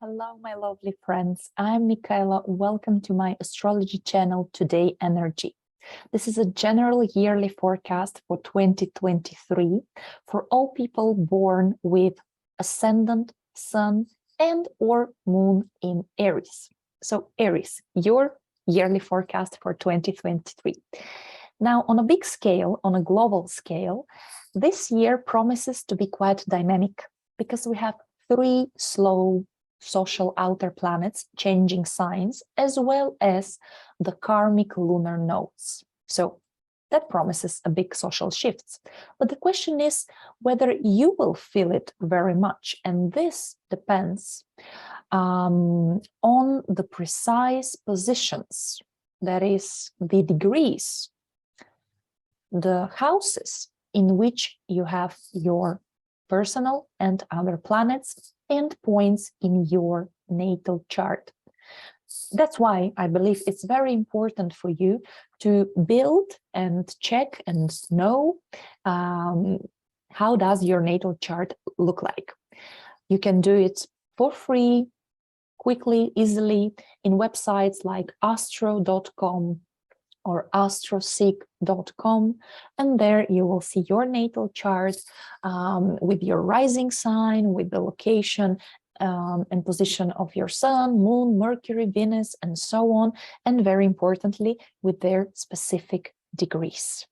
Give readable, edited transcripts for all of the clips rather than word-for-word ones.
Hello, my lovely friends. I'm Michaela. Welcome to my astrology channel, Todayenergy. This is a general yearly forecast for 2023 for all people born with ascendant, sun, and or moon in Aries. So Aries, your yearly forecast for 2023. Now, on a big scale, on a global scale, this year promises to be quite dynamic because we have three slow social outer planets changing signs, as well as the karmic lunar nodes. So that promises a big social shifts. But the question is whether you will feel it very much. And this depends on the precise positions, that is, the degrees, the houses in which you have your personal and other planets and points in your natal chart. That's why I believe it's very important for you to build and check and know how does your natal chart look like. You can do it for free, quickly, easily in websites like astro.com or astroseek.com, and there you will see your natal chart with your rising sign, with the location and position of your sun, moon, Mercury, Venus, and so on, and very importantly, with their specific degrees.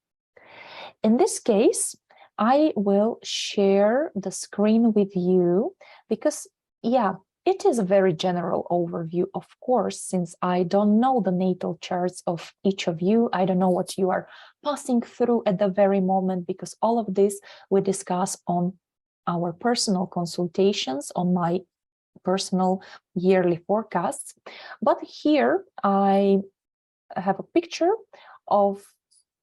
In this case, I will share the screen with you because, it is a very general overview, of course, since I don't know the natal charts of each of you. I don't know what you are passing through at the very moment, because all of this we discuss on our personal consultations, on my personal yearly forecasts. But here I have a picture of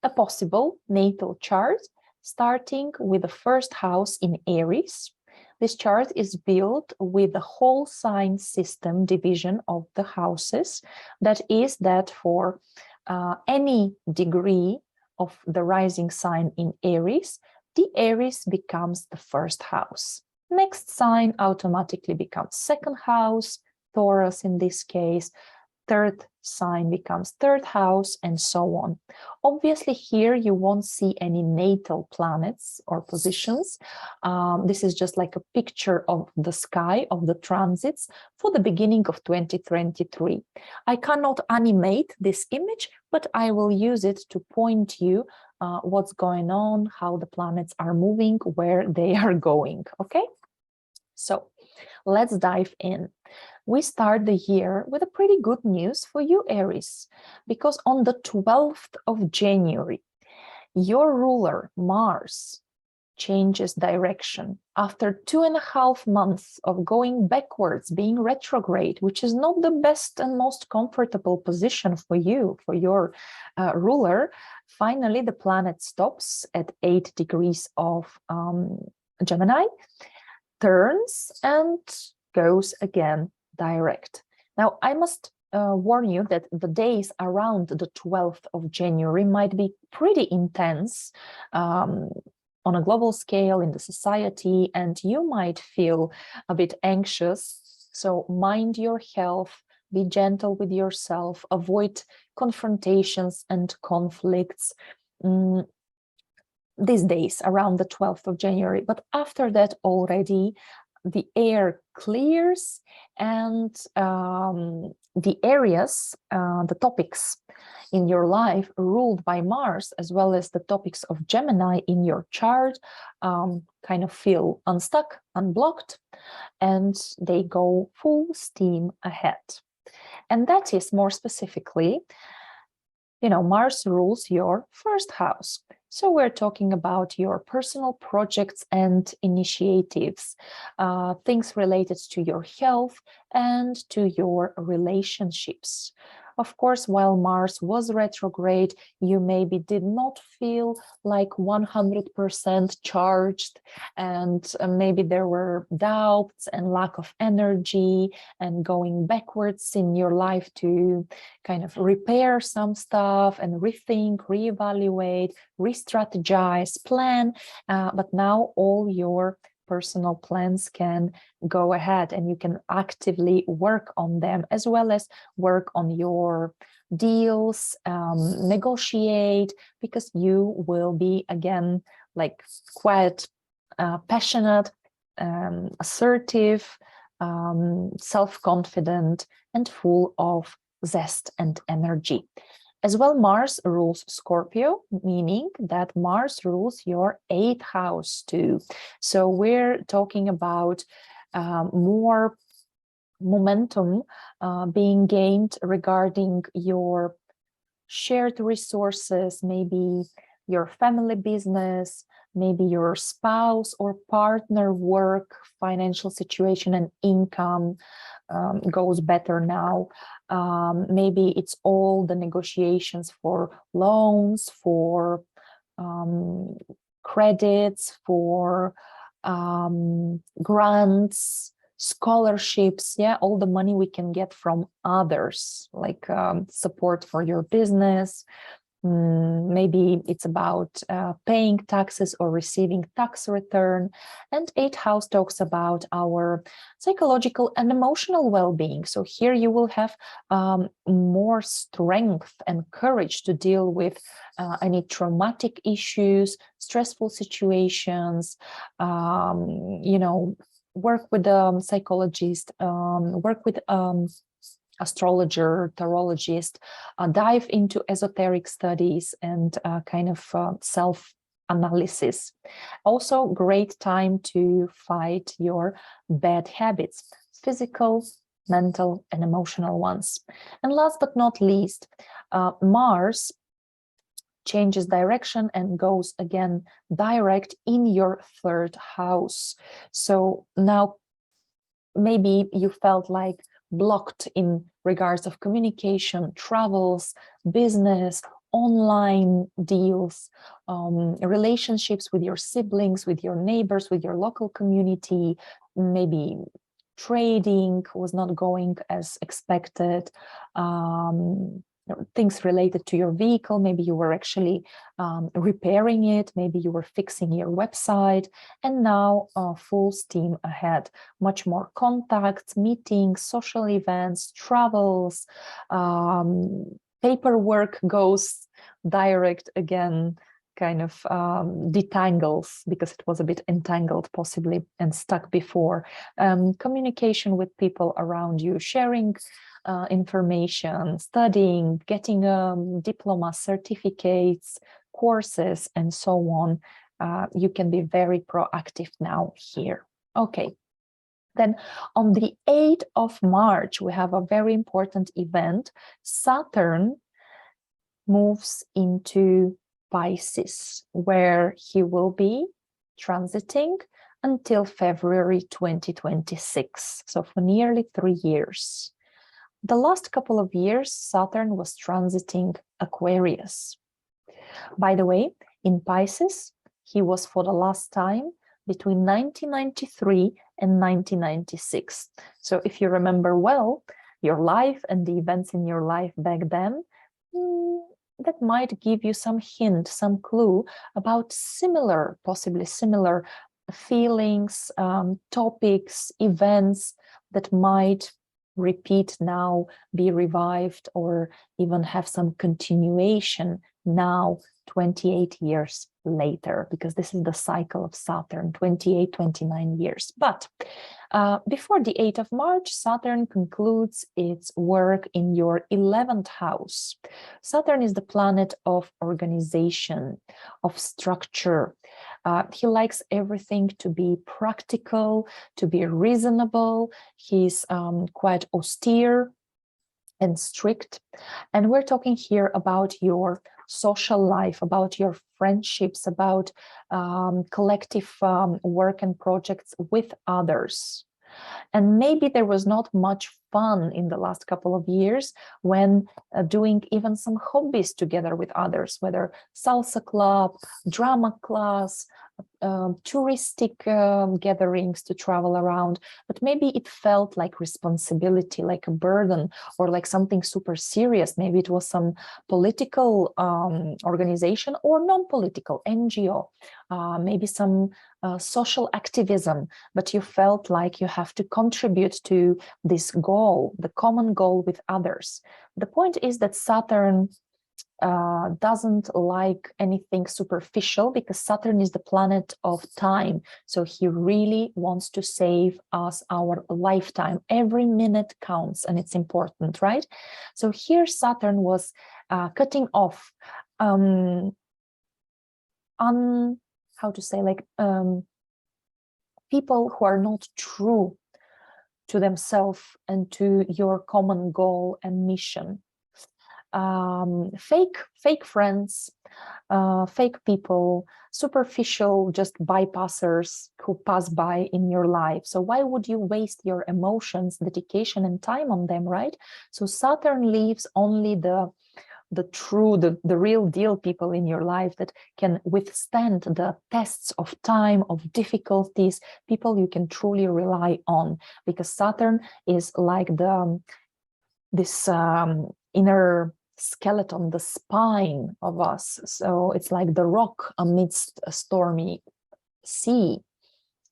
a possible natal chart, starting with the first house in Aries. This chart is built with the whole sign system division of the houses. That is that for any degree of the rising sign in Aries, the Aries becomes the first house. Next sign automatically becomes second house, Taurus in this case, third sign becomes third house, and so on. Obviously, here you won't see any natal planets or positions. This is just like a picture of the sky, of the transits for the beginning of 2023. I cannot animate this image, but I will use it to point you what's going on, how the planets are moving, where they are going, okay? So let's dive in. We start the year with a pretty good news for you, Aries, because on the 12th of January, your ruler, Mars, changes direction after 2.5 months of going backwards, being retrograde, which is not the best and most comfortable position for you, for your ruler. Finally, the planet stops at 8 degrees of Gemini, turns and goes again direct. Now, I must warn you that the days around the 12th of January might be pretty intense on a global scale in the society, and you might feel a bit anxious. So mind your health, be gentle with yourself, avoid confrontations and conflicts these days around the 12th of January. But after that already, the air clears and the areas, the topics in your life ruled by Mars, as well as the topics of Gemini in your chart, kind of feel unstuck, unblocked, and they go full steam ahead. And that is more specifically, Mars rules your first house. So we're talking about your personal projects and initiatives, things related to your health and to your relationships. Of course, while Mars was retrograde, you maybe did not feel like 100% charged, and maybe there were doubts and lack of energy and going backwards in your life to kind of repair some stuff and rethink, reevaluate, re-strategize, plan. But now all your personal plans can go ahead and you can actively work on them, as well as work on your deals, negotiate, because you will be again like quite passionate, assertive, self-confident, and full of zest and energy. As well, Mars rules Scorpio, meaning that Mars rules your 8th house too. So we're talking about more momentum being gained regarding your shared resources, maybe your family business, maybe your spouse or partner work, financial situation and income goes better now. Maybe it's all the negotiations for loans, for credits, for grants, scholarships, yeah, all the money we can get from others, like support for your business. Maybe it's about paying taxes or receiving tax return. And 8th house talks about our psychological and emotional well-being. So here you will have more strength and courage to deal with any traumatic issues, stressful situations, you know, work with a psychologist, work with astrologer, tarologist, dive into esoteric studies and kind of self-analysis. Also, great time to fight your bad habits, physical, mental, and emotional ones. And last but not least, Mars changes direction and goes again direct in your 3rd house. So now maybe you felt like blocked in regards of communication, travels, business, online deals, relationships with your siblings, with your neighbors, with your local community. Maybe trading was not going as expected. Things related to your vehicle, maybe you were actually repairing it, maybe you were fixing your website, and now full steam ahead. Much more contacts, meetings, social events, travels, paperwork goes direct again, kind of detangles, because it was a bit entangled possibly and stuck before. Communication with people around you, sharing information, studying, getting diploma, certificates, courses, and so on. You can be very proactive now here. Okay. Then on the 8th of March, we have a very important event. Saturn moves into Pisces, where he will be transiting until February 2026. So for nearly 3 years. The last couple of years, Saturn was transiting Aquarius. By the way, in Pisces, he was for the last time between 1993 and 1996. So if you remember well, your life and the events in your life back then, that might give you some hint, some clue about similar, possibly similar feelings, topics, events that might repeat now, be revived, or even have some continuation now, 28 years later, because this is the cycle of Saturn, 28, 29 years. But before the 8th of March, Saturn concludes its work in your 11th house. Saturn is the planet of organization, of structure. He likes everything to be practical, to be reasonable. He's quite austere and strict. And we're talking here about your social life, about your friendships, about collective work and projects with others. And maybe there was not much fun in the last couple of years when doing even some hobbies together with others, whether salsa club, drama class, touristic gatherings to travel around, but maybe it felt like responsibility, like a burden, or like something super serious. Maybe it was some political organization or non-political NGO, maybe some social activism, but you felt like you have to contribute to this goal, the common goal with others. The point is that Saturn doesn't like anything superficial, because Saturn is the planet of time. So he really wants to save us our lifetime. Every minute counts and it's important, right? So here Saturn was cutting off how to say, like people who are not true to themselves and to your common goal and mission. Fake friends, fake people, superficial just bypassers who pass by in your life. So why would you waste your emotions, dedication, and time on them, right? So Saturn leaves only the true, the real deal people in your life that can withstand the tests of time, of difficulties, people you can truly rely on, because Saturn is like this inner skeleton, the spine of us. So it's like the rock amidst a stormy sea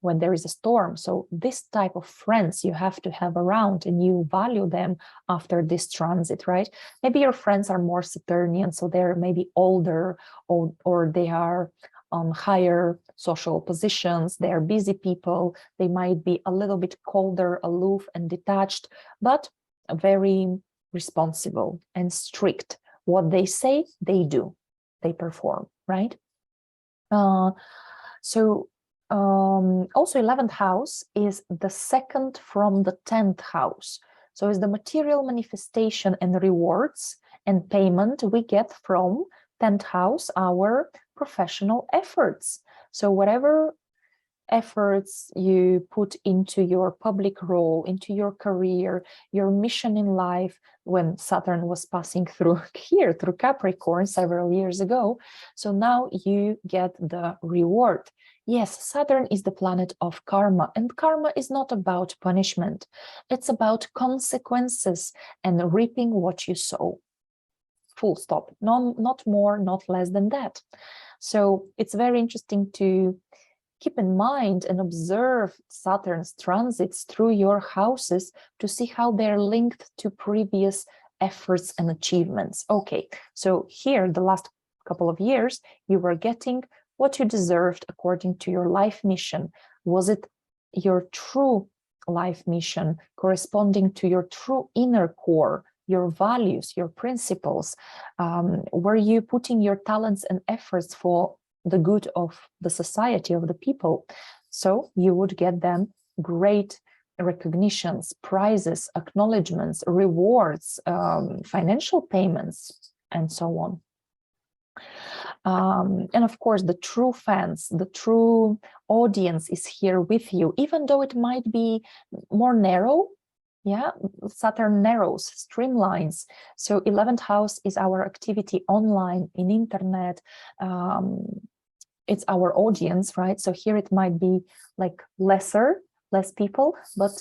when there is a storm. So this type of friends you have to have around, and you value them after this transit, right? Maybe your friends are more Saturnian, so they're maybe older, or they are on higher social positions, they are busy people, they might be a little bit colder, aloof, and detached, but very responsible and strict. What they say, they do, they perform, right? Also 11th house is the second from the 10th house. So it's the material manifestation and rewards and payment we get from 10th house, our professional efforts. So whatever efforts you put into your public role, into your career, your mission in life, when Saturn was passing through here, through Capricorn several years ago. So now you get the reward. Yes, Saturn is the planet of karma, and karma is not about punishment. It's about consequences and reaping what you sow. Full stop. Not more, not less than that. So it's very interesting to keep in mind and observe Saturn's transits through your houses to see how they're linked to previous efforts and achievements. Okay, so here, the last couple of years, you were getting what you deserved according to your life mission. Was it your true life mission corresponding to your true inner core, your values, your principles? Were you putting your talents and efforts for the good of the society, of the people? So you would get them great recognitions, prizes, acknowledgements, rewards, financial payments, and so on. And of course, the true fans, the true audience is here with you, even though it might be more narrow. Yeah, Saturn narrows, streamlines. So 11th house is our activity online, in internet. It's our audience, right? So here it might be like less people, but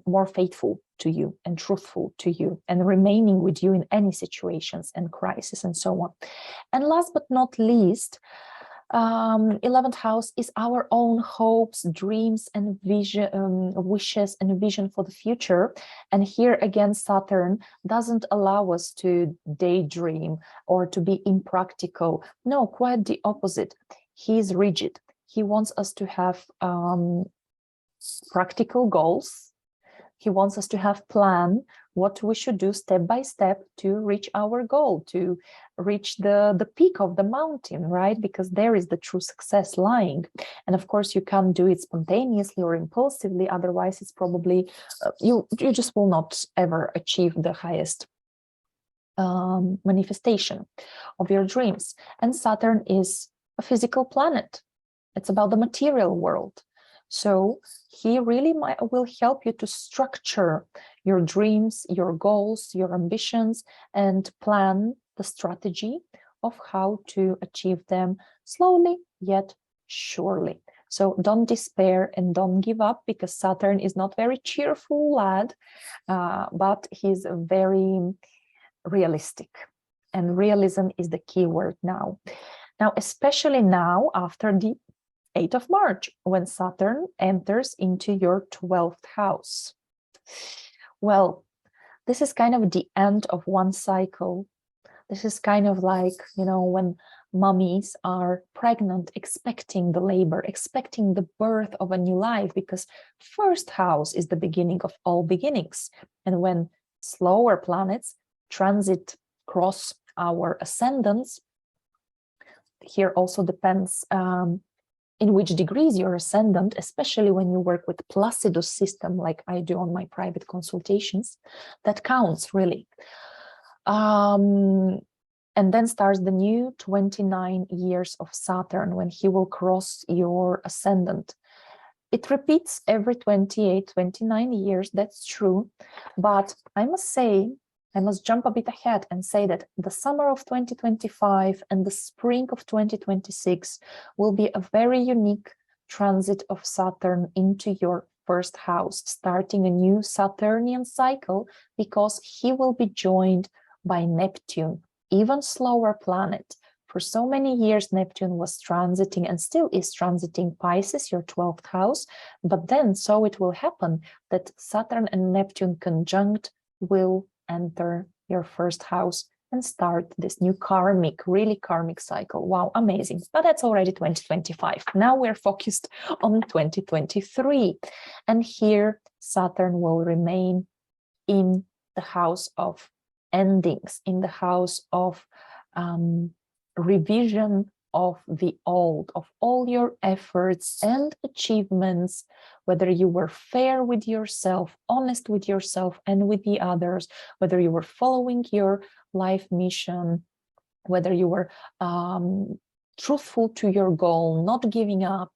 more faithful to you and truthful to you and remaining with you in any situations and crisis and so on. And last but not least, 11th house is our own hopes, dreams, and vision, wishes and vision for the future. And here again, Saturn doesn't allow us to daydream or to be impractical. No, quite the opposite. He's rigid. He wants us to have practical goals. He wants us to have plan what we should do step by step to reach our goal, to reach the peak of the mountain, right? Because there is the true success lying. And of course, you can't do it spontaneously or impulsively. Otherwise, it's probably, you just will not ever achieve the highest manifestation of your dreams. And Saturn is a physical planet. It's about the material world. So he really will help you to structure your dreams, your goals, your ambitions, and plan the strategy of how to achieve them slowly yet surely. So don't despair and don't give up, because Saturn is not very cheerful lad, but he's very realistic. And realism is the key word now. Now, especially now after the 8th of March, when Saturn enters into your 12th house. Well, this is kind of the end of one cycle. This is kind of like, you know, when mummies are pregnant, expecting the labor, expecting the birth of a new life, because first house is the beginning of all beginnings. And when slower planets transit cross our ascendants, here also depends in which degrees you're ascendant, especially when you work with Placidus system, like I do on my private consultations, that counts really. And then starts the new 29 years of Saturn, when he will cross your ascendant. It repeats every 28, 29 years, that's true. But I must say, I must jump a bit ahead and say that the summer of 2025 and the spring of 2026 will be a very unique transit of Saturn into your first house, starting a new Saturnian cycle, because he will be joined by Neptune, even slower planet. For so many years, Neptune was transiting and still is transiting Pisces, your 12th house. But then, so it will happen that Saturn and Neptune conjunct will enter your first house and start this new karmic, really karmic cycle. Wow, amazing. But that's already 2025. Now we're focused on 2023. And here Saturn will remain in the house of endings, in the house of revision of the old, of all your efforts and achievements, whether you were fair with yourself, honest with yourself and with the others, whether you were following your life mission, whether you were truthful to your goal, not giving up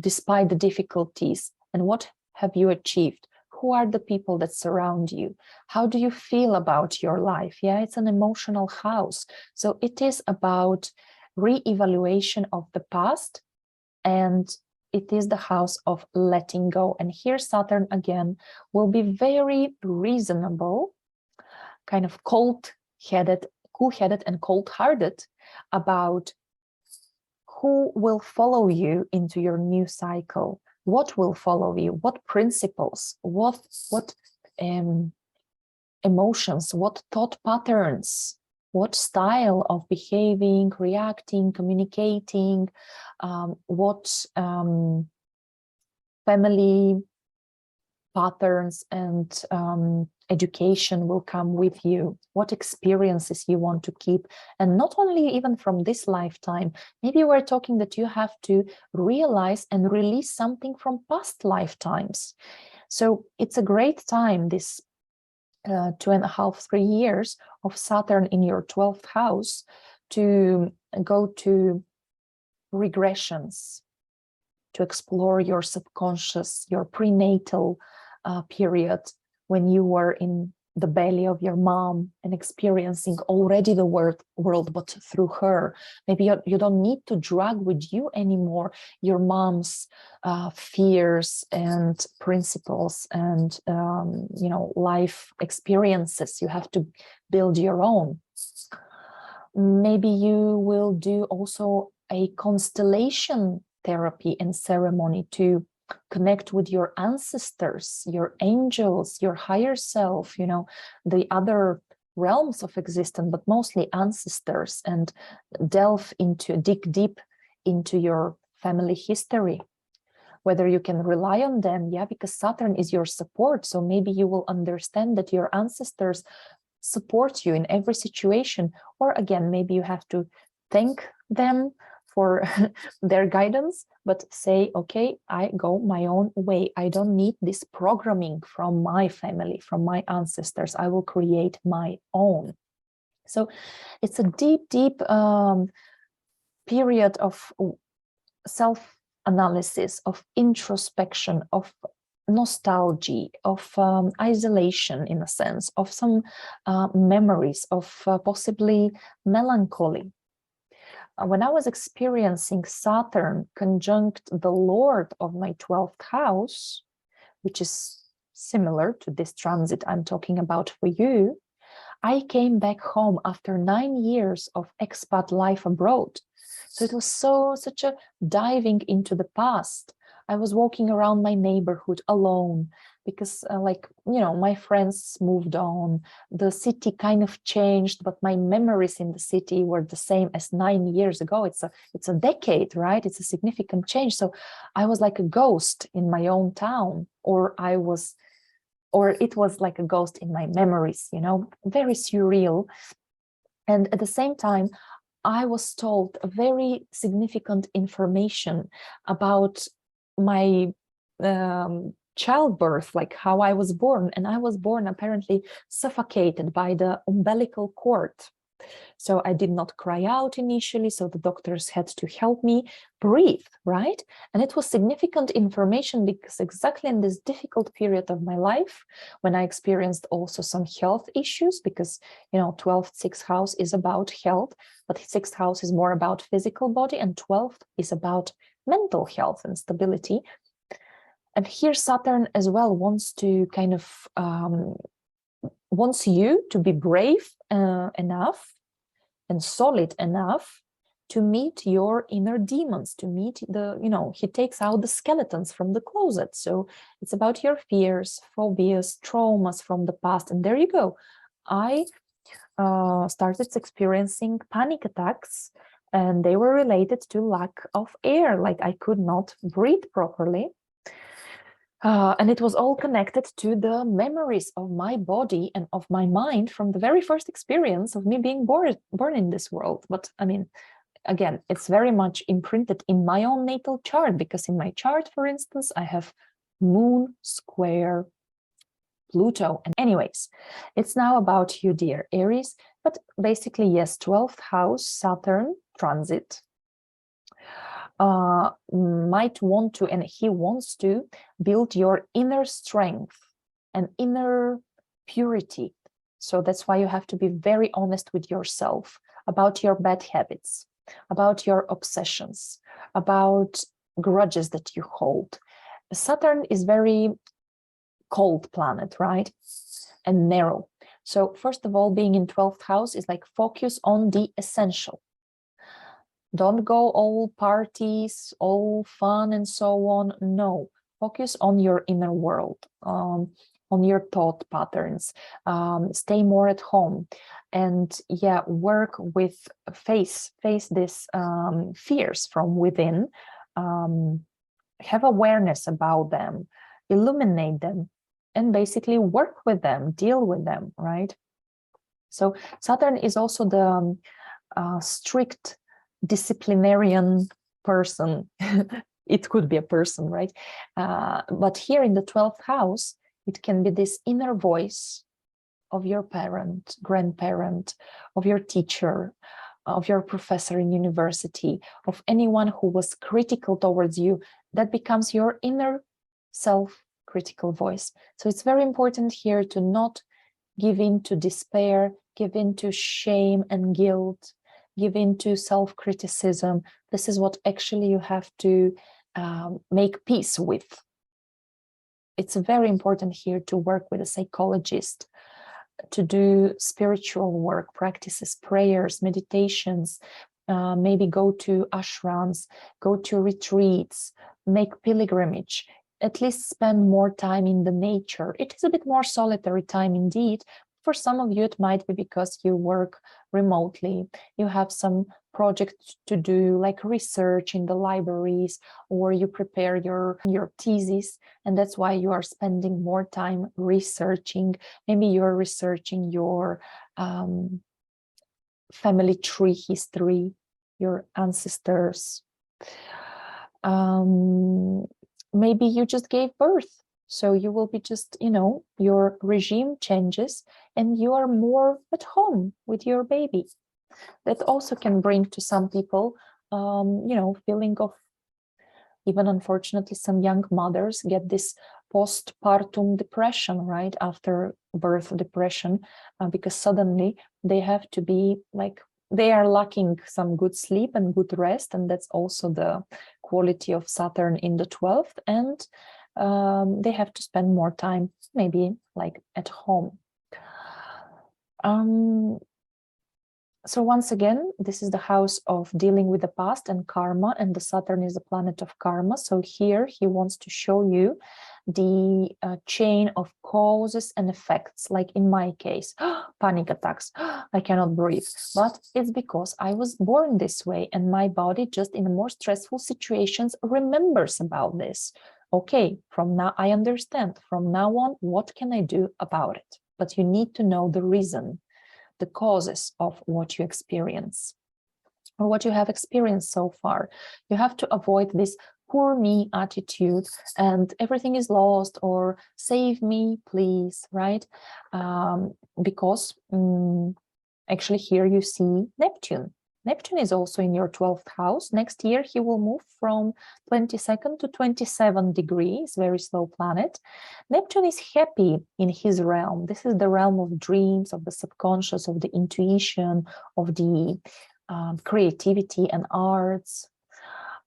despite the difficulties, and what have you achieved? Who are the people that surround you? How do you feel about your life? Yeah, it's an emotional house. So it is about re-evaluation of the past, and it is the house of letting go. And here Saturn again will be very reasonable, kind of cool-headed and cold-hearted about who will follow you into your new cycle. What will follow you? What principles? What emotions? What thought patterns? What style of behaving, reacting, communicating? What family patterns and education will come with you? What experiences you want to keep? And not only even from this lifetime, maybe we're talking that you have to realize and release something from past lifetimes. So it's a great time, this 2.5, 3 years of Saturn in your 12th house, to go to regressions, to explore your subconscious, your prenatal period, when you were in the belly of your mom and experiencing already the world, but through her. Maybe you don't need to drag with you anymore your mom's fears and principles and life experiences. You have to build your own. Maybe you will do also a constellation therapy and ceremony to connect with your ancestors, your angels, your higher self, the other realms of existence, but mostly ancestors, and dig deep into your family history, whether you can rely on them, because Saturn is your support. So maybe you will understand that your ancestors support you in every situation, or again, maybe you have to thank them for their guidance, but say, okay, I go my own way. I don't need this programming from my family, from my ancestors. I will create my own. So it's a deep period of self-analysis, of introspection, of nostalgia, of isolation, in a sense, of some memories, of possibly melancholy. when I was experiencing Saturn conjunct the Lord of my 12th house, which is similar to this transit I'm talking about for you, I came back home after 9 years of expat life abroad. So it was such a diving into the past. I was walking around my neighborhood alone because my friends moved on. The city kind of changed, but my memories in the city were the same as 9 years ago. It's a decade, right? It's a significant change. So I was like a ghost in my own town, or it was like a ghost in my memories, very surreal. And at the same time, I was told very significant information about my childbirth, like how I was born. And I was born apparently suffocated by the umbilical cord. So I did not cry out initially, so the doctors had to help me breathe, right? And it was significant information because exactly in this difficult period of my life, when I experienced also some health issues, because 12th, 6th house is about health, but 6th house is more about physical body, and 12th is about mental health and stability. And here Saturn as well wants to kind of wants you to be brave enough and solid enough to meet your inner demons, to meet he takes out the skeletons from the closet. So it's about your fears, phobias, traumas from the past. And there you go. I started experiencing panic attacks, and they were related to lack of air. Like I could not breathe properly. And it was all connected to the memories of my body and of my mind from the very first experience of me being born in this world. But I mean, again, it's very much imprinted in my own natal chart, because in my chart, for instance, I have Moon square Pluto. And anyways, it's now about you, dear Aries. But basically, yes, 12th house, Saturn transit. Might want to, and he wants to, build your inner strength and inner purity. So that's why you have to be very honest with yourself about your bad habits, about your obsessions, about grudges that you hold. Saturn is very cold planet, right? And narrow. So first of all, being in 12th house is like focus on the essential. Don't go all parties, all fun and so on. No, focus on your inner world, on your thought patterns. Stay more at home, and work with face this fears from within. Have awareness about them, illuminate them, and basically work with them, deal with them, right? So Saturn is also the strict disciplinarian person. It could be a person, right? But here in the 12th house, it can be this inner voice of your parent, grandparent, of your teacher, of your professor in university, of anyone who was critical towards you. That becomes your inner self-critical voice. So it's very important here to not give in to despair, give in to shame and guilt, give in to self-criticism. This is what actually you have to make peace with. It's very important here to work with a psychologist, to do spiritual work, practices, prayers, meditations, maybe go to ashrams, go to retreats, make pilgrimage, at least spend more time in the nature. It is a bit more solitary time indeed. For some of you, it might be because you work remotely, you have some projects to do, like research in the libraries, or you prepare your thesis, and that's why you are spending more time researching. Maybe you're researching your family tree history, your ancestors. Maybe you just gave birth. So you will be just, your regime changes and you are more at home with your baby. That also can bring to some people, feeling of, even unfortunately, some young mothers get this postpartum depression, right? After birth depression, because suddenly they have to be like they are lacking some good sleep and good rest, and that's also the quality of Saturn in the 12th, and they have to spend more time maybe like at home. So once again, this is the house of dealing with the past and karma, and the Saturn is a planet of karma. So here he wants to show you the chain of causes and effects, like in my case, panic attacks, I cannot breathe. But it's because I was born this way, and my body just in more stressful situations remembers about this. Okay, from now I understand. From now on, what can I do about it? But you need to know the reason, the causes of what you experience or what you have experienced so far. You have to avoid this poor me attitude and everything is lost or save me, please, right? Because actually here you see Neptune. Neptune is also in your 12th house. Next year, he will move from 22nd to 27 degrees, very slow planet. Neptune is happy in his realm. This is the realm of dreams, of the subconscious, of the intuition, of the creativity and arts,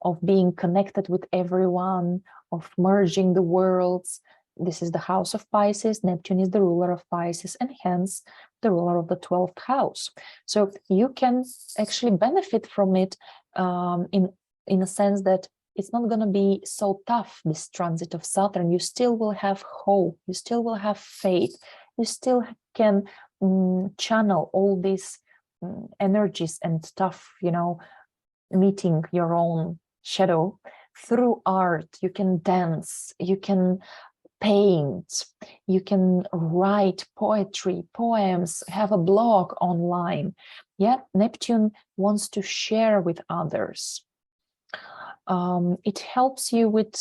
of being connected with everyone, of merging the worlds. This is the house of Pisces. Neptune is the ruler of Pisces, and hence the ruler of the 12th house. So you can actually benefit from it in a sense that it's not going to be so tough, this transit of Saturn. You still will have hope. You still will have faith. You still can channel all these energies and stuff, you know, meeting your own shadow through art. You can dance, you can paint, you can write poetry, poems, have a blog online. Yeah, Neptune wants to share with others. It helps you with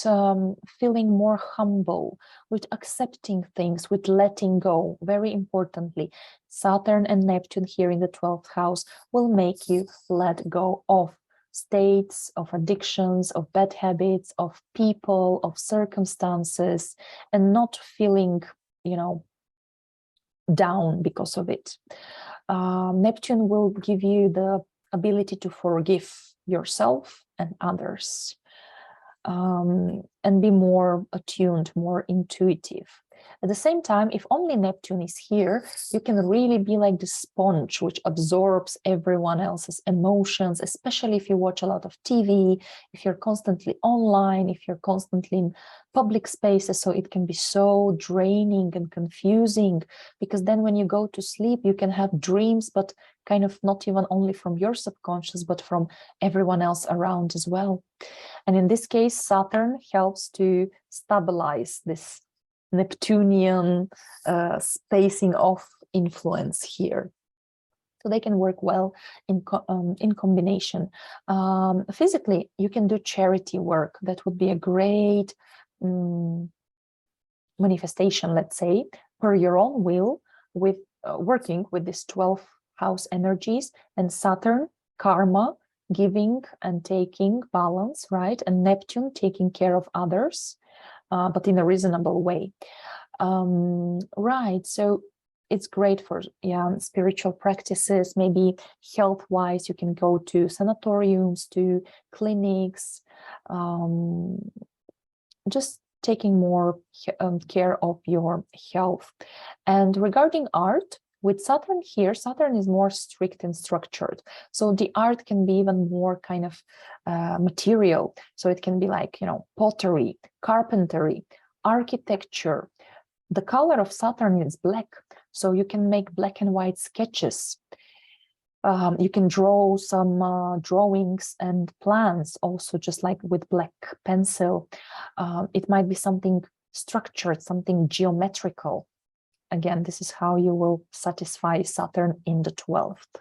feeling more humble, with accepting things, with letting go. Very importantly, Saturn and Neptune here in the 12th house will make you let go of states, of addictions, of bad habits, of people, of circumstances, and not feeling, you know, down because of it. Neptune will give you the ability to forgive yourself and others, and be more attuned, more intuitive. At the same time, if only Neptune is here, you can really be like the sponge which absorbs everyone else's emotions, especially if you watch a lot of TV, if you're constantly online, if you're constantly in public spaces. So it can be so draining and confusing, because then when you go to sleep, you can have dreams, but kind of not even only from your subconscious, but from everyone else around as well. And in this case, Saturn helps to stabilize this Neptunian spacing of influence here. So they can work well in combination. Physically, you can do charity work. That would be a great manifestation, let's say, per your own will, with working with these 12 house energies, and Saturn, karma, giving and taking, balance, right? And Neptune, taking care of others, but in a reasonable way. Right, so it's great for spiritual practices, maybe health-wise. You can go to sanatoriums, to clinics, just taking more care of your health. And regarding art, with Saturn here, Saturn is more strict and structured. So the art can be even more kind of material. So it can be like, you know, pottery, carpentry, architecture. The color of Saturn is black. So you can make black and white sketches. You can draw some drawings and plans also, just like with black pencil. It might be something structured, something geometrical. Again, this is how you will satisfy Saturn in the 12th.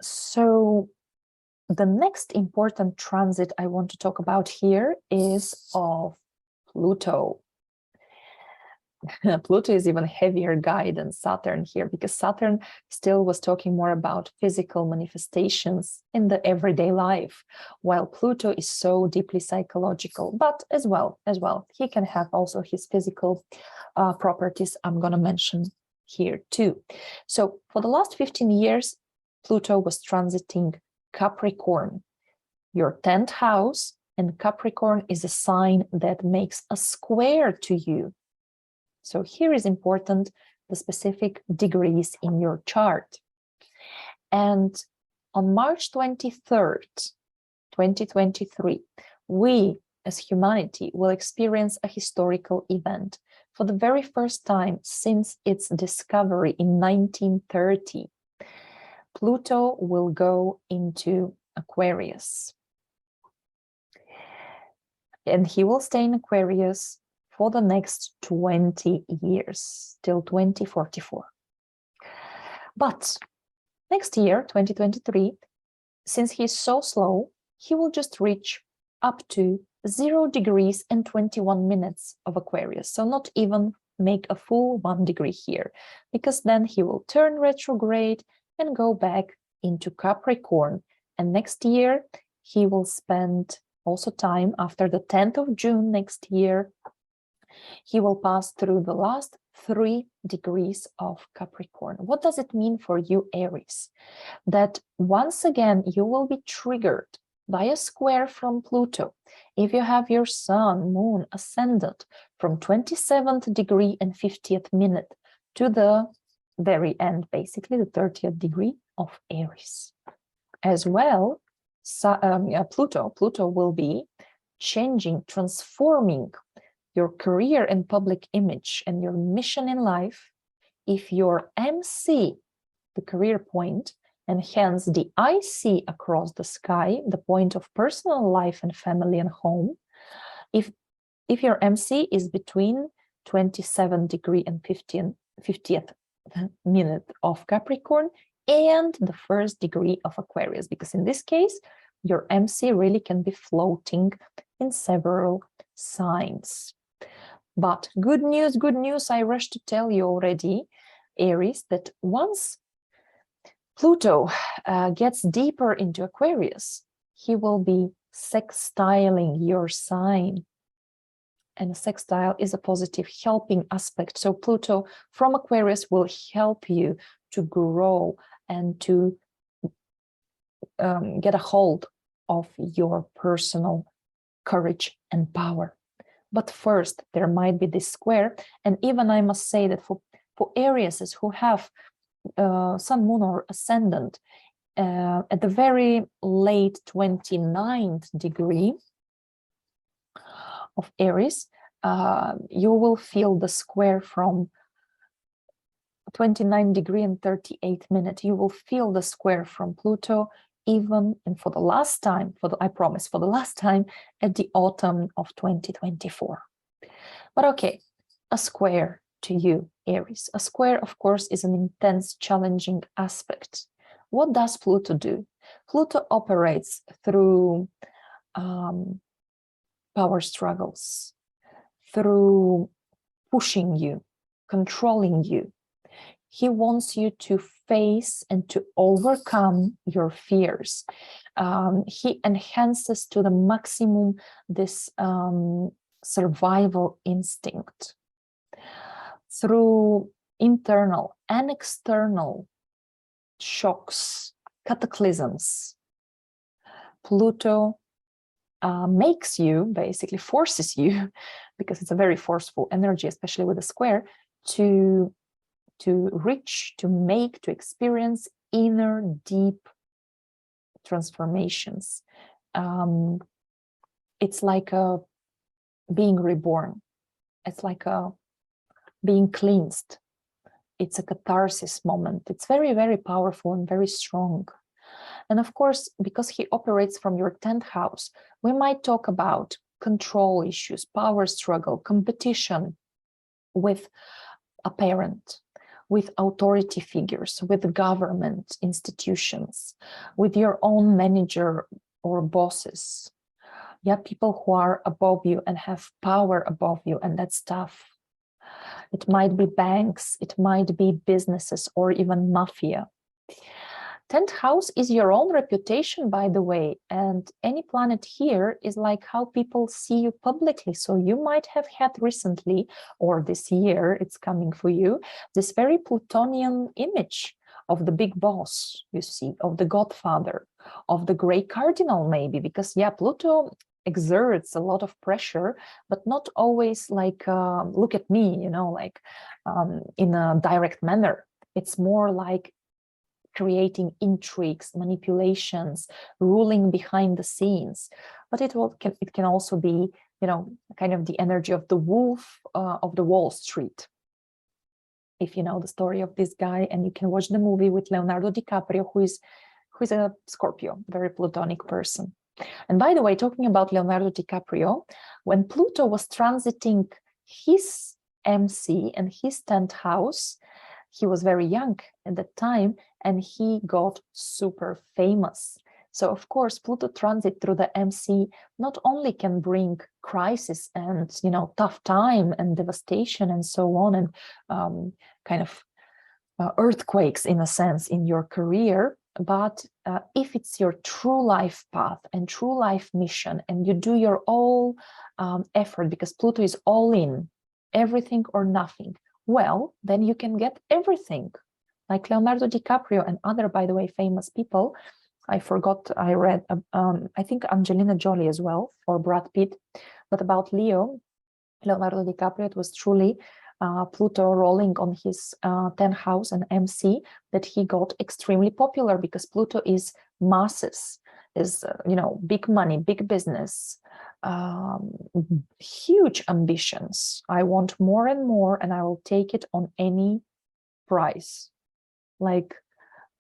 So the next important transit I want to talk about here is of Pluto. Pluto is even heavier guy than Saturn here, because Saturn still was talking more about physical manifestations in the everyday life, while Pluto is so deeply psychological. But as well, he can have also his physical properties I'm going to mention here too. So for the last 15 years, Pluto was transiting Capricorn, your 10th house, and Capricorn is a sign that makes a square to you. So here is important, the specific degrees in your chart. And on March 23rd, 2023, we as humanity will experience a historical event. For the very first time since its discovery in 1930, Pluto will go into Aquarius. And he will stay in Aquarius for the next 20 years, till 2044. But next year, 2023, since he's so slow, he will just reach up to 0 degrees and 21 minutes of Aquarius. So not even make a full 1 degree here, because then he will turn retrograde and go back into Capricorn. And next year, he will spend also time after the 10th of June next year. He will pass through the last 3 degrees of Capricorn. What does it mean for you, Aries? That once again, you will be triggered by a square from Pluto. If you have your sun, moon, ascendant from 27th degree and 50th minute to the very end, basically the 30th degree of Aries. As well, Pluto will be changing, transforming your career and public image and your mission in life. If your MC, the career point, and hence the IC across the sky, the point of personal life and family and home, if your MC is between 27th degree and 50th minute of Capricorn and the 1st degree of Aquarius, because in this case, your MC really can be floating in several signs. But good news, I rush to tell you already, Aries, that once Pluto gets deeper into Aquarius, he will be sextiling your sign. And a sextile is a positive helping aspect. So Pluto from Aquarius will help you to grow and to get a hold of your personal courage and power. But first, there might be this square. And even I must say that for Aries who have sun, moon, or ascendant at the very late 29th degree of Aries, you will feel the square from 29 degree and 38 minute. You will feel the square from Pluto even, and for the last time, I promise, for the last time at the autumn of 2024. But okay, a square to you, Aries. A square, of course, is an intense, challenging aspect. What does Pluto do? Pluto operates through power struggles, through pushing you, controlling you. He wants you to face and to overcome your fears. He enhances to the maximum this survival instinct through internal and external shocks, cataclysms. Pluto makes you, basically forces you, because it's a very forceful energy, especially with a square, to reach, to make, to experience inner deep transformations. It's like being reborn. It's like being cleansed. It's a catharsis moment. It's very, very powerful and very strong. And of course, because he operates from your 10th house, we might talk about control issues, power struggle, competition with a parent, with authority figures, with government institutions, with your own manager or bosses. Yeah, people who are above you and have power above you, and that's tough. It might be banks, it might be businesses, or even mafia. 10th house is your own reputation, by the way, and any planet here is like how people see you publicly. So you might have had recently, or this year, it's coming for you, this very Plutonian image of the big boss, you see, of the godfather, of the gray cardinal maybe, because yeah, Pluto exerts a lot of pressure, but not always like, look at me, you know, like in a direct manner. It's more like creating intrigues, manipulations, ruling behind the scenes. But it can also be, you know, kind of the energy of the wolf of the Wall Street. If you know the story of this guy, and you can watch the movie with Leonardo DiCaprio, who is a Scorpio, very Plutonic person. And by the way, talking about Leonardo DiCaprio, when Pluto was transiting his MC and his 10th house, he was very young at that time, and he got super famous. So of course, Pluto transit through the MC not only can bring crisis and, you know, tough time and devastation and so on, and kind of earthquakes in a sense in your career, but if it's your true life path and true life mission, and you do your all effort, because Pluto is all in, everything or nothing, well, then you can get everything. Like Leonardo DiCaprio and other, by the way, famous people. I forgot, I read, I think Angelina Jolie as well, or Brad Pitt. But about Leonardo DiCaprio, it was truly Pluto rolling on his 10th house and MC that he got extremely popular, because Pluto is masses, is, you know, big money, big business, huge ambitions. I want more and more, and I will take it on any price. Like,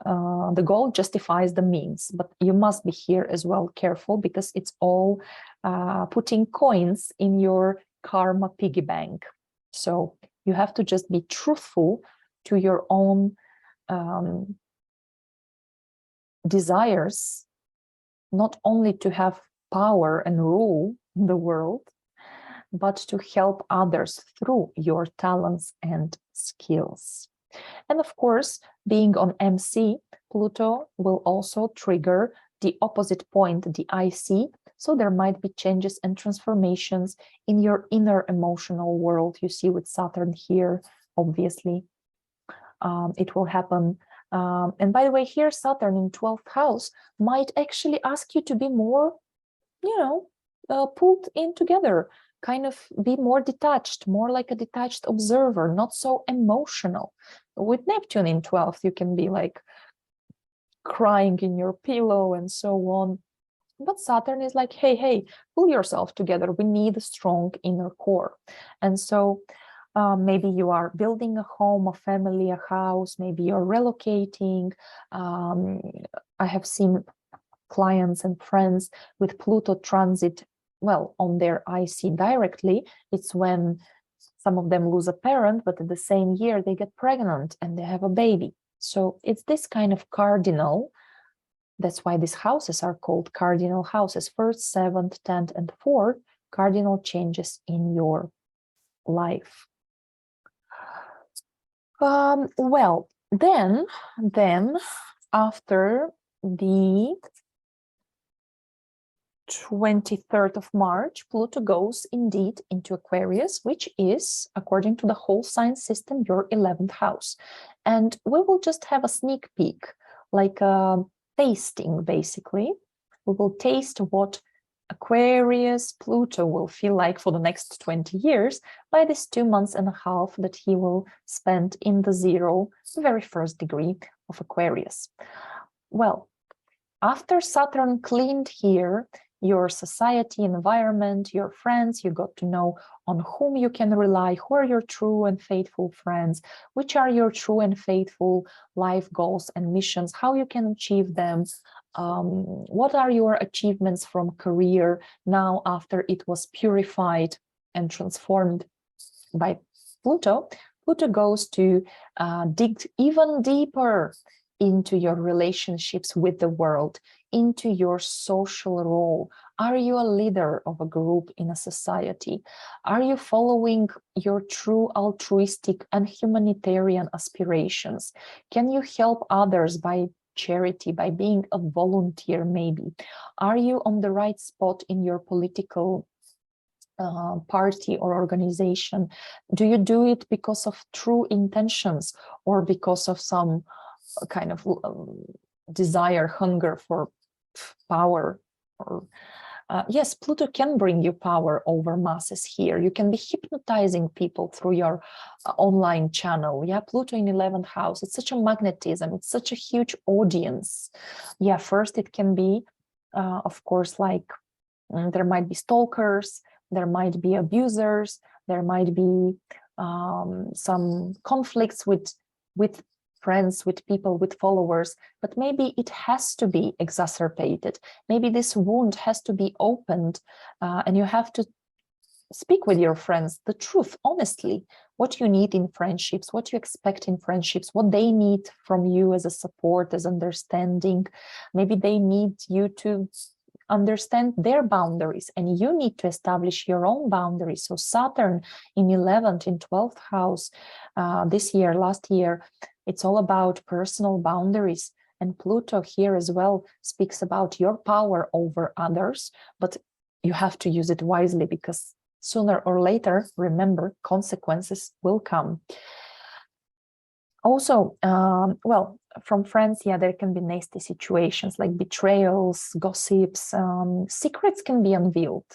the goal justifies the means, but you must be here as well careful, because it's all putting coins in your karma piggy bank. So you have to just be truthful to your own desires, not only to have power and rule the world, but to help others through your talents and skills. And of course, being on MC, Pluto will also trigger the opposite point, the IC. So there might be changes and transformations in your inner emotional world. You see with Saturn here, obviously, it will happen. And by the way, here Saturn in 12th house might actually ask you to be more, you know, pulled in together, kind of be more detached, more like a detached observer, not so emotional. With Neptune in 12th, you can be like crying in your pillow and so on. But Saturn is like, hey, pull yourself together. We need a strong inner core. And so maybe you are building a home, a family, a house, maybe you're relocating. I have seen clients and friends with Pluto transit, well, on their IC directly. It's when some of them lose a parent, but at the same year they get pregnant and they have a baby. So it's this kind of cardinal. That's why these houses are called cardinal houses. 1st, 7th, 10th, and 4th, cardinal changes in your life. Well, then after the 23rd of March, Pluto goes indeed into Aquarius, which is, according to the whole sign system, your 11th house. And we will just have a sneak peek, like a tasting, basically. We will taste what Aquarius Pluto will feel like for the next 20 years by this 2.5 months that he will spend in the 0, the very first degree of Aquarius. Well, after Saturn cleaned here your society, environment, your friends, you got to know on whom you can rely, who are your true and faithful friends, which are your true and faithful life goals and missions, how you can achieve them, what are your achievements from career now after it was purified and transformed by Pluto. Pluto goes to dig even deeper into your relationships with the world, into your social role. Are you a leader of a group in a society? Are you following your true altruistic and humanitarian aspirations? Can you help others by charity, by being a volunteer maybe? Are you on the right spot in your political party or organization? Do you do it because of true intentions or because of some kind of desire, hunger for power. Or yes, Pluto can bring you power over masses here. You can be hypnotizing people through your online channel. Yeah, Pluto in 11th house. It's such a magnetism. It's such a huge audience. Yeah, first it can be, of course, like there might be stalkers, there might be abusers, there might be some conflicts with friends, with people, with followers, but maybe it has to be exacerbated. Maybe this wound has to be opened, and you have to speak with your friends the truth, honestly, what you need in friendships, what you expect in friendships, what they need from you as a support, as understanding. Maybe they need you to understand their boundaries, and you need to establish your own boundaries. So Saturn in 11th, in 12th house, this year, last year, it's all about personal boundaries. And Pluto here as well speaks about your power over others, but you have to use it wisely, because sooner or later, remember, consequences will come. Also, well, from friends, yeah, there can be nasty situations like betrayals, gossips, secrets can be unveiled.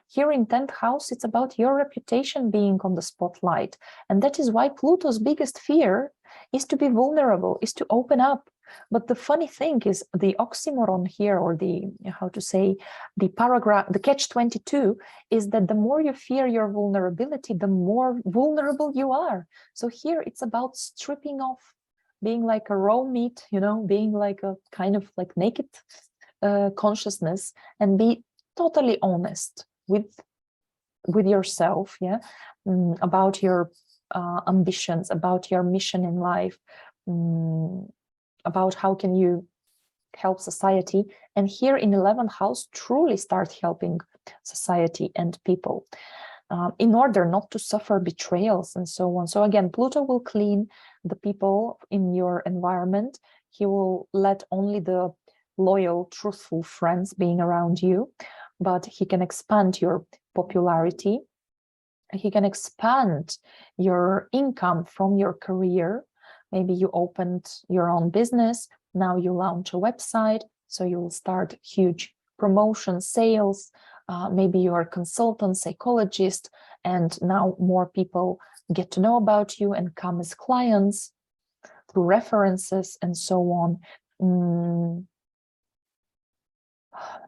Here in 10th house, it's about your reputation being on the spotlight. And that is why Pluto's biggest fear is to be vulnerable, is to open up. But the funny thing is the oxymoron here, or the, how to say, the paragraph, the catch-22 is that the more you fear your vulnerability, the more vulnerable you are. So here it's about stripping off, being like a raw meat, you know, being like a kind of like naked consciousness, and be totally honest with yourself, yeah, about your ambitions, about your mission in life, about how can you help society. And here in 11th house, truly start helping society and people, in order not to suffer betrayals and so on. So again, Pluto will clean the people in your environment. He will let only the loyal, truthful friends being around you, but he can expand your popularity. He can expand your income from your career. Maybe you opened your own business, now you launch a website, so you will start huge promotion, sales. Maybe you are a consultant, psychologist, and now more people get to know about you and come as clients through references and so on.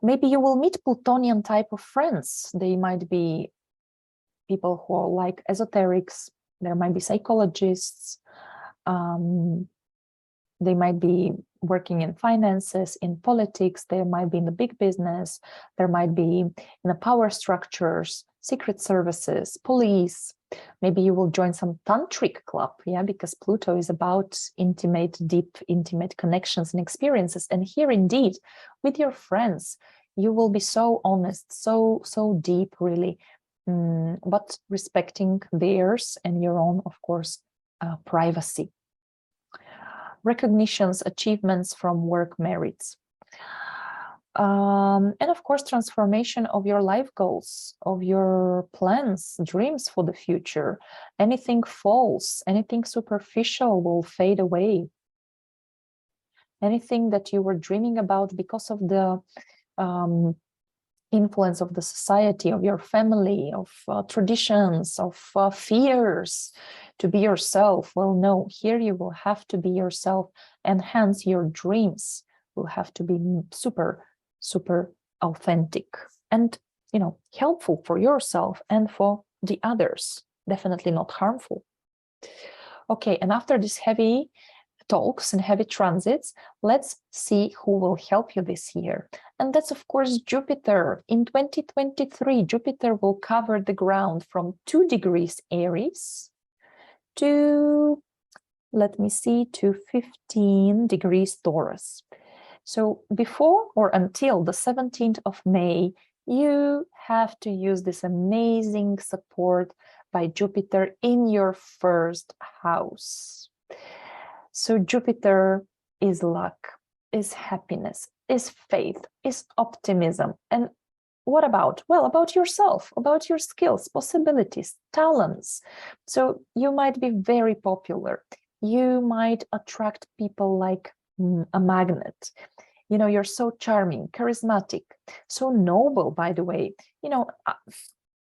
Maybe you will meet Plutonian type of friends. They might be people who are like esoterics, there might be psychologists, they might be working in finances, in politics, they might be in the big business, there might be in the power structures, secret services, police. Maybe you will join some tantric club, yeah, because Pluto is about intimate, deep, intimate connections and experiences. And here indeed, with your friends, you will be so honest, so deep, really, but respecting theirs and your own, of course, privacy. Recognitions, achievements from work merits. And of course, transformation of your life goals, of your plans, dreams for the future. Anything false, anything superficial will fade away. Anything that you were dreaming about because of the influence of the society, of your family, of traditions, of fears to be yourself. Well, no, here you will have to be yourself, and hence your dreams will have to be super authentic and, you know, helpful for yourself and for the others, definitely not harmful. Okay, and after this heavy talks and heavy transits, let's see who will help you this year. And that's, of course, Jupiter. In 2023, Jupiter will cover the ground from 2 degrees Aries to, let me see, to 15 degrees Taurus. So before or until the 17th of May, you have to use this amazing support by Jupiter in your first house. So Jupiter is luck, is happiness, is faith, is optimism. And what about? Well, about yourself, about your skills, possibilities, talents. So you might be very popular. you might attract people like a magnet. You know, you're so charming, charismatic, so noble, by the way. You know,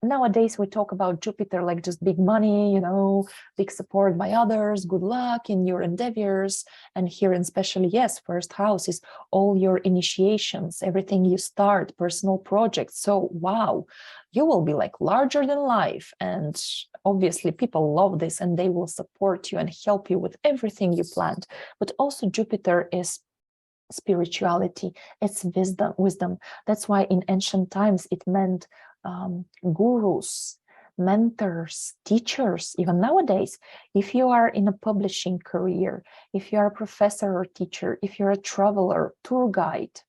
nowadays we talk about Jupiter like just big money, you know, big support by others, good luck in your endeavors. And here, especially, yes, first house is all your initiations, everything you start, personal projects. So, wow, you will be like larger than life. And obviously, people love this and they will support you and help you with everything you planned. But also, Jupiter is spirituality, it's wisdom. That's why in ancient times it meant gurus, mentors, teachers. Even nowadays, if you are in a publishing career, if you are a professor or teacher, if you're a traveler, tour guide,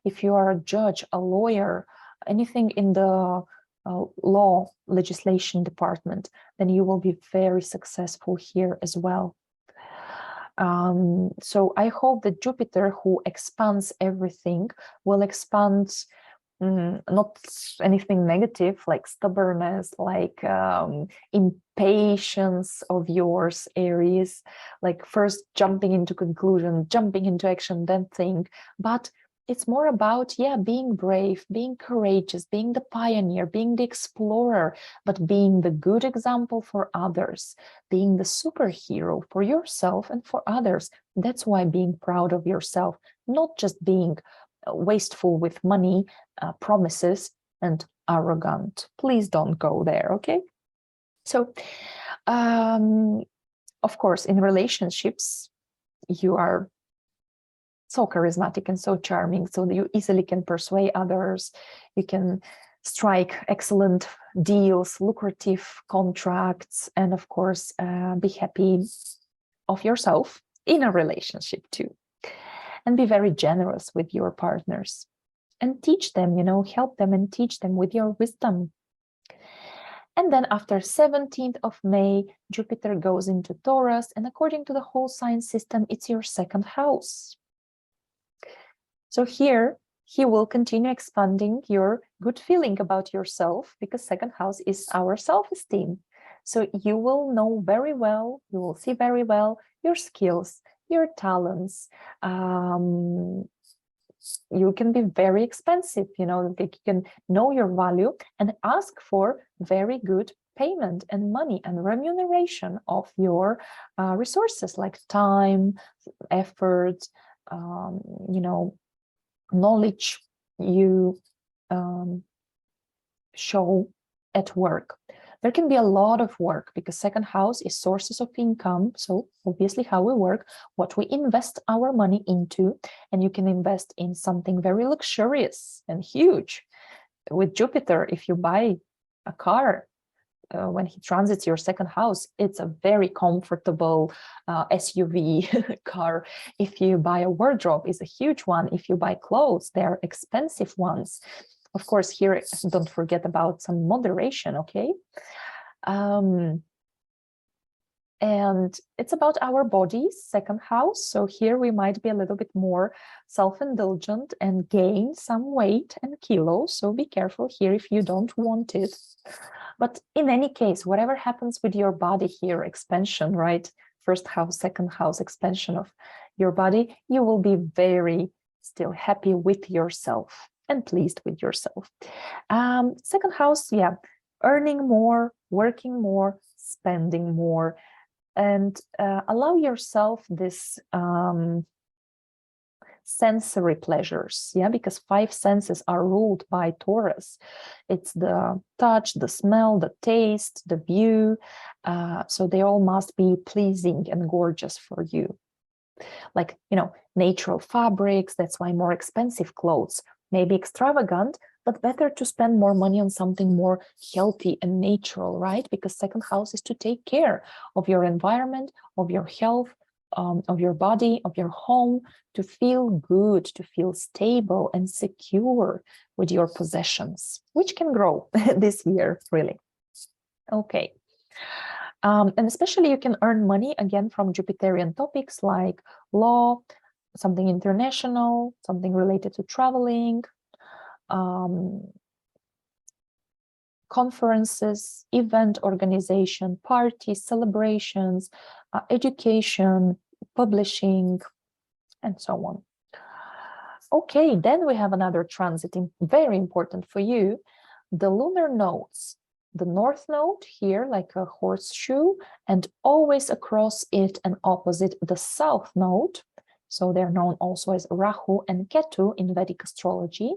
if you are a judge, a lawyer, anything in the law legislation department, then you will be very successful here as well. So I hope that Jupiter, who expands everything, will expand not anything negative like stubbornness, like impatience of yours, Aries, like first jumping into conclusion, jumping into action, then think. But it's more about, yeah, being brave, being courageous, being the pioneer, being the explorer, but being the good example for others, being the superhero for yourself and for others. That's why being proud of yourself, not just being wasteful with money, promises, and arrogant. Please don't go there, okay? So, of course, in relationships, you are so charismatic and so charming, so you easily can persuade others. You can strike excellent deals, lucrative contracts, and of course, be happy of yourself in a relationship too. And be very generous with your partners and teach them, you know, help them and teach them with your wisdom. And then after 17th of May, Jupiter goes into Taurus, and according to the whole sign system, it's your second house. So here, he will continue expanding your good feeling about yourself, because second house is our self-esteem. So you will know very well, you will see very well your skills, your talents. You can be very expensive, you know, you can know your value and ask for very good payment and money and remuneration of your resources like time, effort, you know, knowledge you show at work. There can be a lot of work because second house is sources of income. So obviously how we work, what we invest our money into, and you can invest in something very luxurious and huge. With Jupiter, if you buy a car, when he transits your second house, it's a very comfortable SUV car. If you buy a wardrobe, it's a huge one. If you buy clothes, they're expensive ones. Of course, here, don't forget about some moderation, okay? And it's about our bodies, second house. So here we might be a little bit more self-indulgent and gain some weight and kilos. So be careful here if you don't want it. But in any case, whatever happens with your body here, expansion, right? First house, second house, expansion of your body, you will be very still happy with yourself and pleased with yourself. Second house, yeah, earning more, working more, spending more, and allow yourself this sensory pleasures, yeah, because 5 senses are ruled by Taurus. It's the touch, the smell, the taste, the view, so they all must be pleasing and gorgeous for you. Like, you know, natural fabrics, that's why more expensive clothes may be extravagant, but better to spend more money on something more healthy and natural, right? Because second house is to take care of your environment, of your health, of your body, of your home, to feel good, to feel stable and secure with your possessions, which can grow this year, really. Okay. And especially you can earn money again from Jupiterian topics like law, something international, something related to traveling, conferences, event organization, parties, celebrations, education, publishing, and so on. Okay, then we have another transit, very important for you, the lunar nodes. The north node here, like a horseshoe, and always across it and opposite the south node. So they're known also as Rahu and Ketu in Vedic astrology.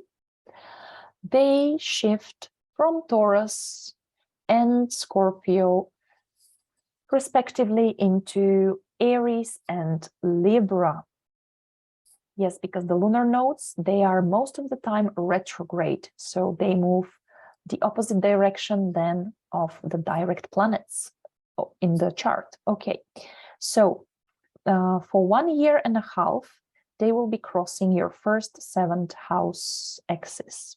They shift from Taurus and Scorpio, respectively, into Aries and Libra. Yes, because the lunar nodes, they are most of the time retrograde. So they move the opposite direction than of the direct planets in the chart. Okay, so for 1 year and a half, they will be crossing your first 7th house axis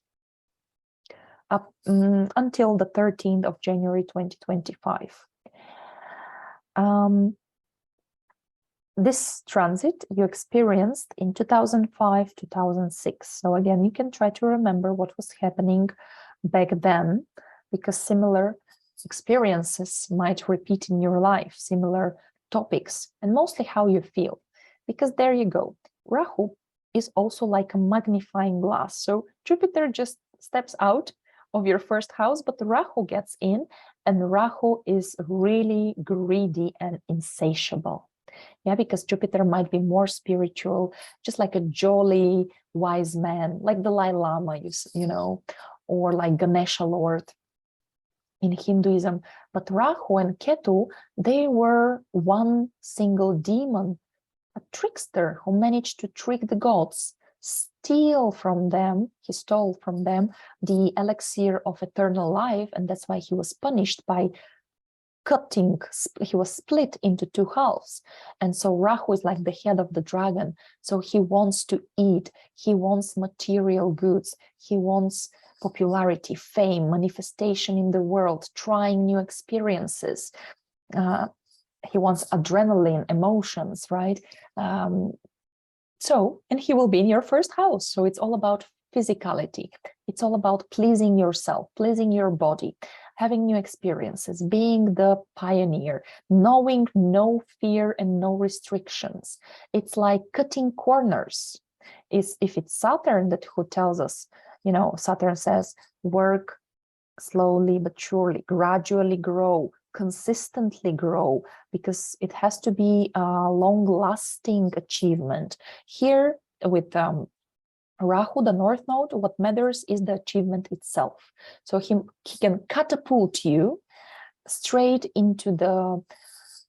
up until the 13th of January 2025. This transit you experienced in 2005, 2006. So again, you can try to remember what was happening back then, because similar experiences might repeat in your life, similar topics, and mostly how you feel. Because there you go. Rahu is also like a magnifying glass. So Jupiter just steps out of your first house, but Rahu gets in, and Rahu is really greedy and insatiable. Yeah, because Jupiter might be more spiritual, just like a jolly wise man, like the Dalai Lama, you know, or like Ganesha Lord in Hinduism. But Rahu and Ketu, they were one single demon, a trickster who managed to trick the gods, steal from them, he stole from them the elixir of eternal life, and that's why he was punished by cutting, he was split into 2 halves. And so Rahu is like the head of the dragon. So he wants to eat, he wants material goods, he wants popularity, fame, manifestation in the world, trying new experiences. He wants adrenaline, emotions, right? And he will be in your first house. So it's all about physicality. It's all about pleasing yourself, pleasing your body, having new experiences, being the pioneer, knowing no fear and no restrictions. It's like cutting corners. If it's Saturn who tells us, you know, Saturn says, work slowly but surely, gradually grow, consistently grow, because it has to be a long-lasting achievement. Here with Rahu, the north node, what matters is the achievement itself. So he can catapult you straight into the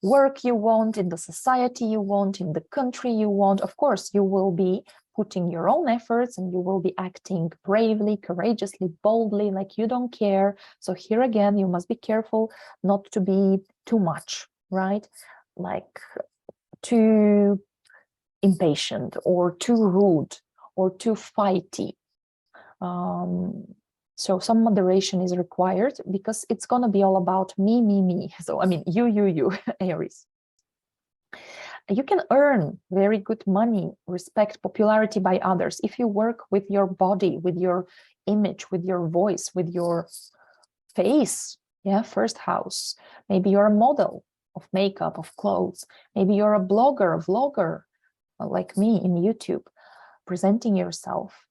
work you want, in the society you want, in the country you want. Of course, you will be putting your own efforts and you will be acting bravely, courageously, boldly, like you don't care. So here again, you must be careful not to be too much, right? Like too impatient or too rude or too fighty. So some moderation is required, because it's going to be all about me, me, me. So, I mean, you, Aries. You can earn very good money, respect, popularity by others if you work with your body, with your image, with your voice, with your face. Yeah, first house. Maybe you're a model of makeup, of clothes. Maybe you're a blogger, a vlogger, like me in YouTube, presenting yourself.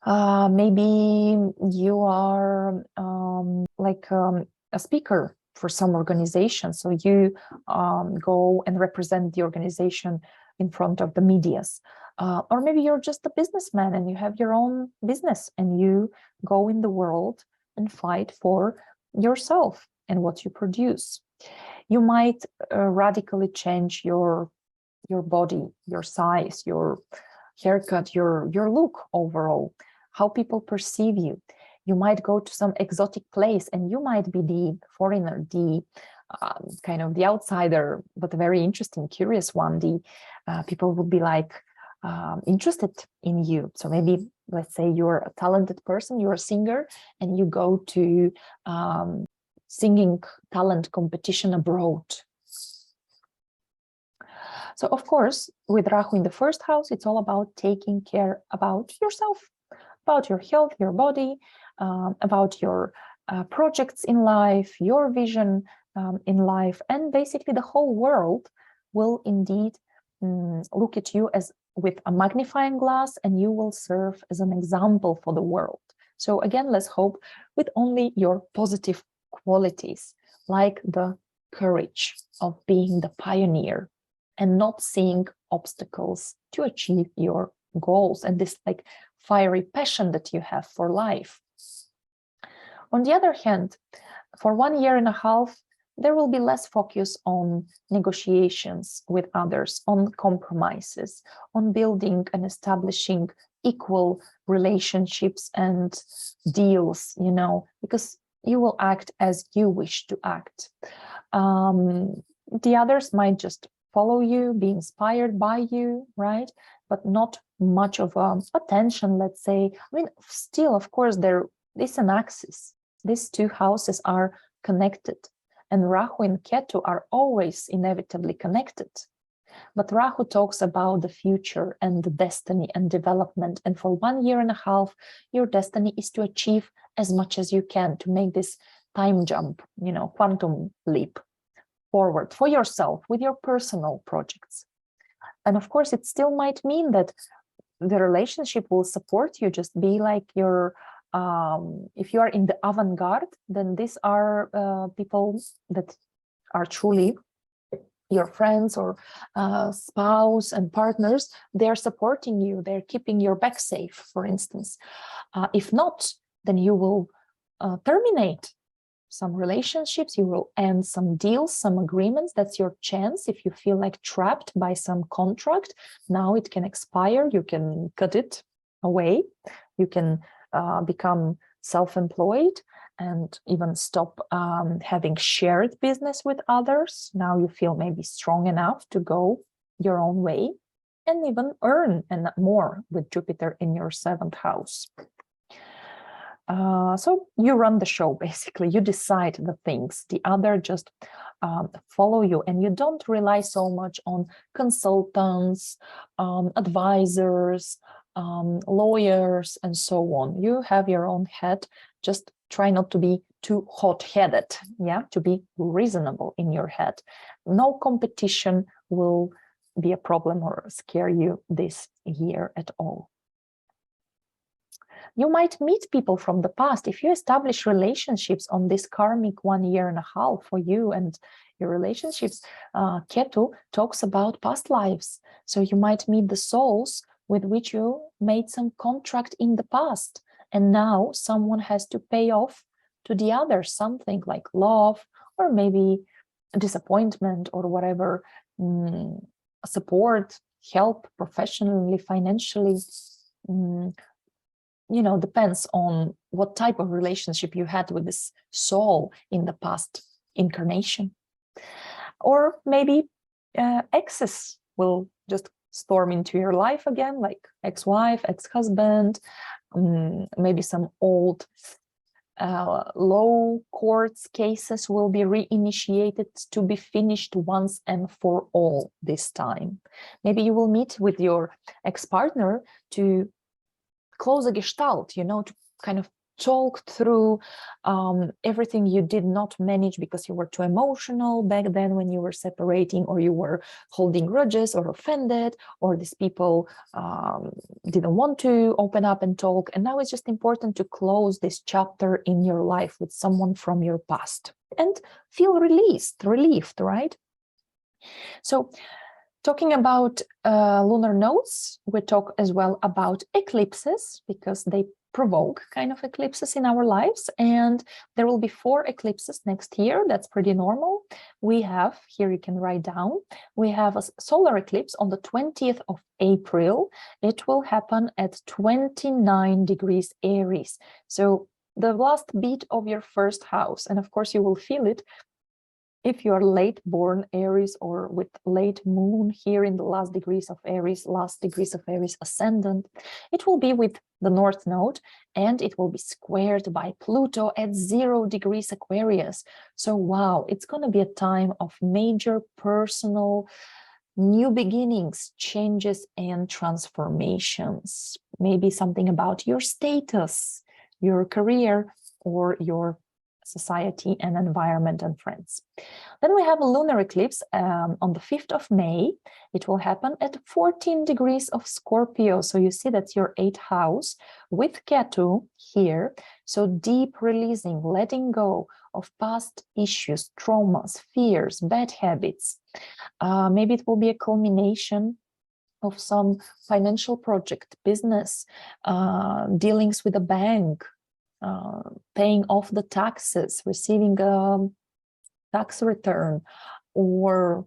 Maybe you are a speaker for some organization, so you go and represent the organization in front of the medias. Or maybe you're just a businessman and you have your own business and you go in the world and fight for yourself and what you produce. You might radically change your body, your size, your haircut, your look overall, how people perceive you. You might go to some exotic place and you might be the foreigner, the kind of the outsider, but a very interesting, curious one. The people would be like interested in you. So maybe, let's say you're a talented person, you're a singer, and you go to singing talent competition abroad. So of course, with Rahu in the first house, it's all about taking care about yourself, about your health, your body, about your projects in life, your vision in life, and basically the whole world will indeed look at you as with a magnifying glass, and you will serve as an example for the world. So again, let's hope with only your positive qualities, like the courage of being the pioneer and not seeing obstacles to achieve your goals, and this like fiery passion that you have for life. On the other hand, for 1.5 years, there will be less focus on negotiations with others, on compromises, on building and establishing equal relationships and deals, you know, because you will act as you wish to act. The others might just follow you, be inspired by you, right? But not much of attention, let's say. I mean, still, of course, there is an axis. These two houses are connected, and Rahu and Ketu are always inevitably connected. But Rahu talks about the future and the destiny and development. And for 1.5 years, your destiny is to achieve as much as you can, to make this time jump, you know, quantum leap forward for yourself with your personal projects. And of course, it still might mean that the relationship will support you, just be like your if you are in the avant-garde, then these are people that are truly your friends or spouse and partners. They're supporting you, they're keeping your back safe, for instance. If not, then you will terminate some relationships, you will end some deals, some agreements. That's your chance. If you feel like trapped by some contract, now it can expire, you can cut it away, you can become self-employed and even stop having shared business with others. Now you feel maybe strong enough to go your own way and even earn and more with Jupiter in your 7th house. So you run the show, basically. You decide the things. The other just follow you, and you don't rely so much on consultants, advisors, lawyers, and so on. You have your own head. Just try not to be too hot-headed, yeah, to be reasonable in your head. No competition will be a problem or scare you this year at all. You might meet people from the past. If you establish relationships on this karmic 1.5 years for you and your relationships, Ketu talks about past lives. So you might meet the souls with which you made some contract in the past, and now someone has to pay off to the other something like love, or maybe disappointment, or whatever, support, help professionally, financially. You know, depends on what type of relationship you had with this soul in the past incarnation. Or maybe exes will just storm into your life again, like ex-wife, ex-husband, maybe some old low courts cases will be reinitiated to be finished once and for all this time. Maybe you will meet with your ex-partner to close a gestalt, you know, to kind of talk through everything you did not manage because you were too emotional back then when you were separating, or you were holding grudges or offended, or these people didn't want to open up and talk. And now it's just important to close this chapter in your life with someone from your past and feel relieved, right? So talking about lunar nodes, we talk as well about eclipses, because they provoke kind of eclipses in our lives, and there will be 4 eclipses next year. That's pretty normal. We have, here you can write down, we have a solar eclipse on the 20th of April. It will happen at 29 degrees Aries. So the last beat of your 1st house, and of course you will feel it if you are late born Aries or with late moon here in the last degrees of Aries ascendant. It will be with the North Node, and it will be squared by Pluto at 0 degrees Aquarius. So wow, it's going to be a time of major personal new beginnings, changes, and transformations. Maybe something about your status, your career, or your society and environment and friends. Then we have a lunar eclipse on the 5th of May. It will happen at 14 degrees of Scorpio. So you see that's your 8th house with Ketu here. So deep releasing, letting go of past issues, traumas, fears, bad habits. Maybe it will be a culmination of some financial project, business, dealings with a bank, paying off the taxes, receiving a tax return, or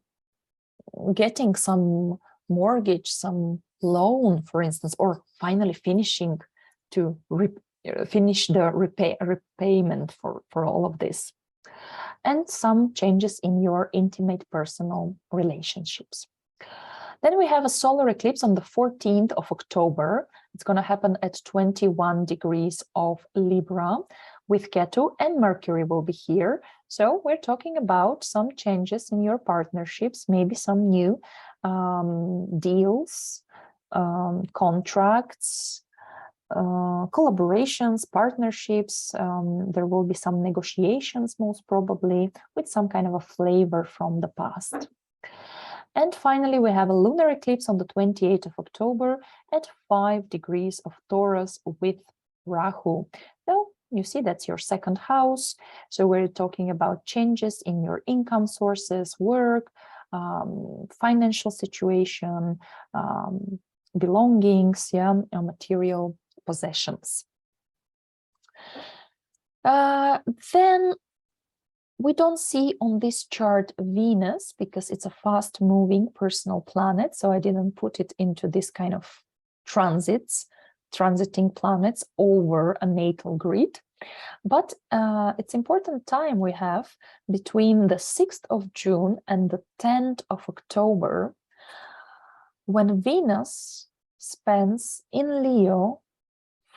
getting some mortgage, some loan, for instance, or finally finishing to finish the repayment for all of this. And some changes in your intimate personal relationships. Then we have a solar eclipse on the 14th of October. It's going to happen at 21 degrees of Libra with Ketu, and Mercury will be here. So we're talking about some changes in your partnerships, maybe some new deals, contracts, collaborations, partnerships. There will be some negotiations, most probably, with some kind of a flavor from the past. And finally, we have a lunar eclipse on the 28th of October at 5 degrees of Taurus with Rahu. So you see that's your 2nd house. So we're talking about changes in your income sources, work, financial situation, belongings, material possessions. Then we don't see on this chart Venus because it's a fast-moving personal planet, so I didn't put it into this kind of transiting planets over a natal grid. But it's important time we have between the 6th of June and the 10th of October, when Venus spends in Leo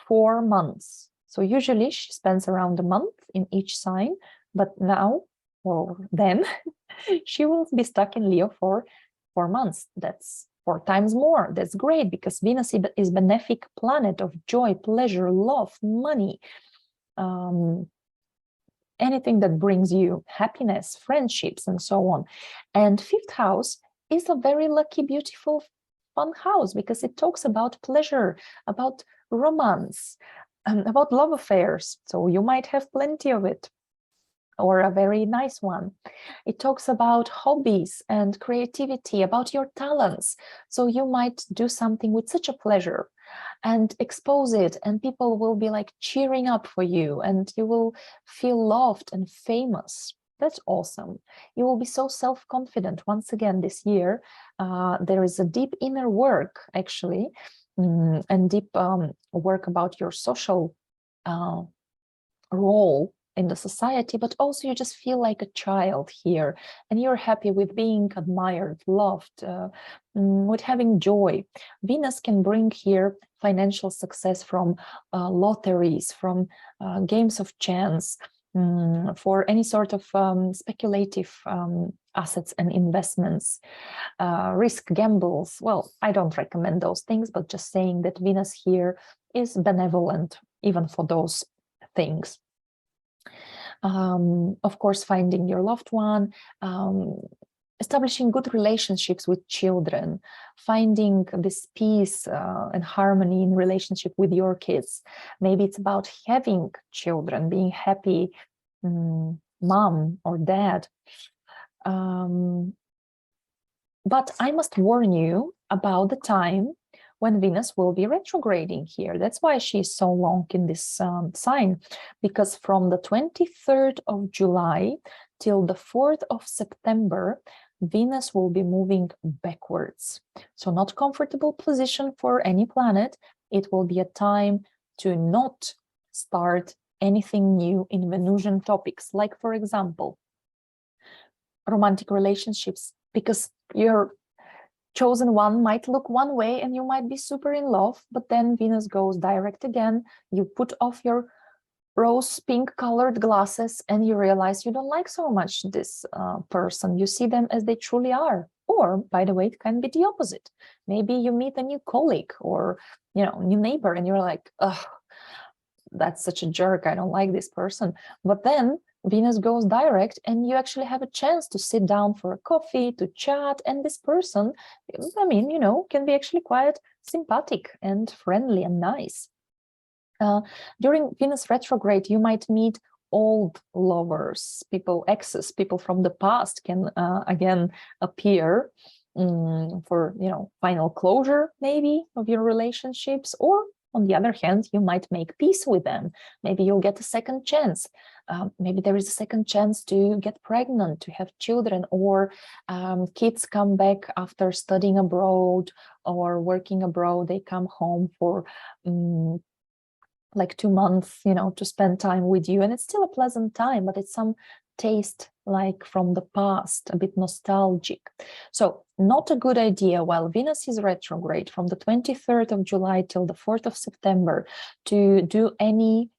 4 months. So usually she spends around a month in each sign, but now, or then, she will be stuck in Leo for 4 months. That's 4 times more. That's great, because Venus is benefic planet of joy, pleasure, love, money, anything that brings you happiness, friendships, and so on. And 5th house is a very lucky, beautiful, fun house, because it talks about pleasure, about romance, about love affairs. So you might have plenty of it, or a very nice one. It talks about hobbies and creativity, about your talents. So you might do something with such a pleasure and expose it, and people will be like cheering up for you, and you will feel loved and famous. That's awesome. You will be so self-confident. Once again, this year, there is a deep inner work, actually, and deep work about your social role in the society, but also you just feel like a child here, and you're happy with being admired, loved, with having joy. Venus can bring here financial success from lotteries, from games of chance, for any sort of speculative assets and investments, risk gambles. Well, I don't recommend those things, but just saying that Venus here is benevolent even for those things. Of course, finding your loved one, establishing good relationships with children, finding this peace and harmony in relationship with your kids. Maybe it's about having children, being happy mom or dad. But I must warn you about the time when Venus will be retrograding here. That's why she's so long in this sign, because from the 23rd of July till the 4th of September, Venus will be moving backwards. So not comfortable position for any planet. It will be a time to not start anything new in Venusian topics, like, for example, romantic relationships, because your chosen one might look one way and you might be super in love, but then Venus goes direct again. You put off your rose pink colored glasses and you realize you don't like so much this person. You see them as they truly are. Or, by the way, it can be the opposite. Maybe you meet a new colleague or, new neighbor, and you're like, ugh, that's such a jerk. I don't like this person. But then Venus goes direct, and you actually have a chance to sit down for a coffee, to chat, and this person, I mean, you know, can be actually quite sympathetic and friendly and nice. During Venus retrograde, you might meet old lovers, people, exes, people from the past can again appear for, you know, final closure maybe of your relationships, or on the other hand, you might make peace with them. Maybe you'll get a second chance. Maybe there is a second chance to get pregnant, to have children, or kids come back after studying abroad or working abroad. They come home for like 2 months, you know, to spend time with you. And it's still a pleasant time, but it's some taste like from the past, a bit nostalgic. So not a good idea while Venus is retrograde from the 23rd of July till the 4th of September to do any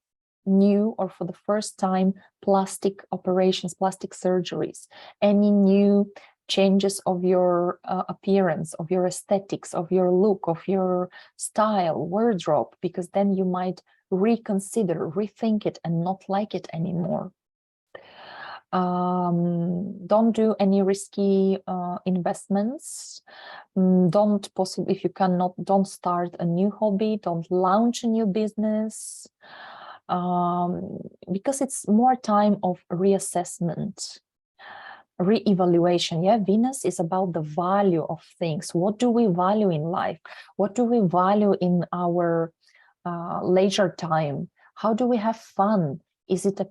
new or for the first time plastic operations, plastic surgeries, any new changes of your appearance, of your aesthetics, of your look, of your style, wardrobe, because then you might reconsider, rethink it, and not like it anymore. Don't do any risky investments. Don't possibly, if you cannot, don't start a new hobby, don't launch a new business, because it's more time of reassessment, re-evaluation. Yeah, Venus is about the value of things. What do we value in life? What do we value in our leisure time? How do we have fun? Is it a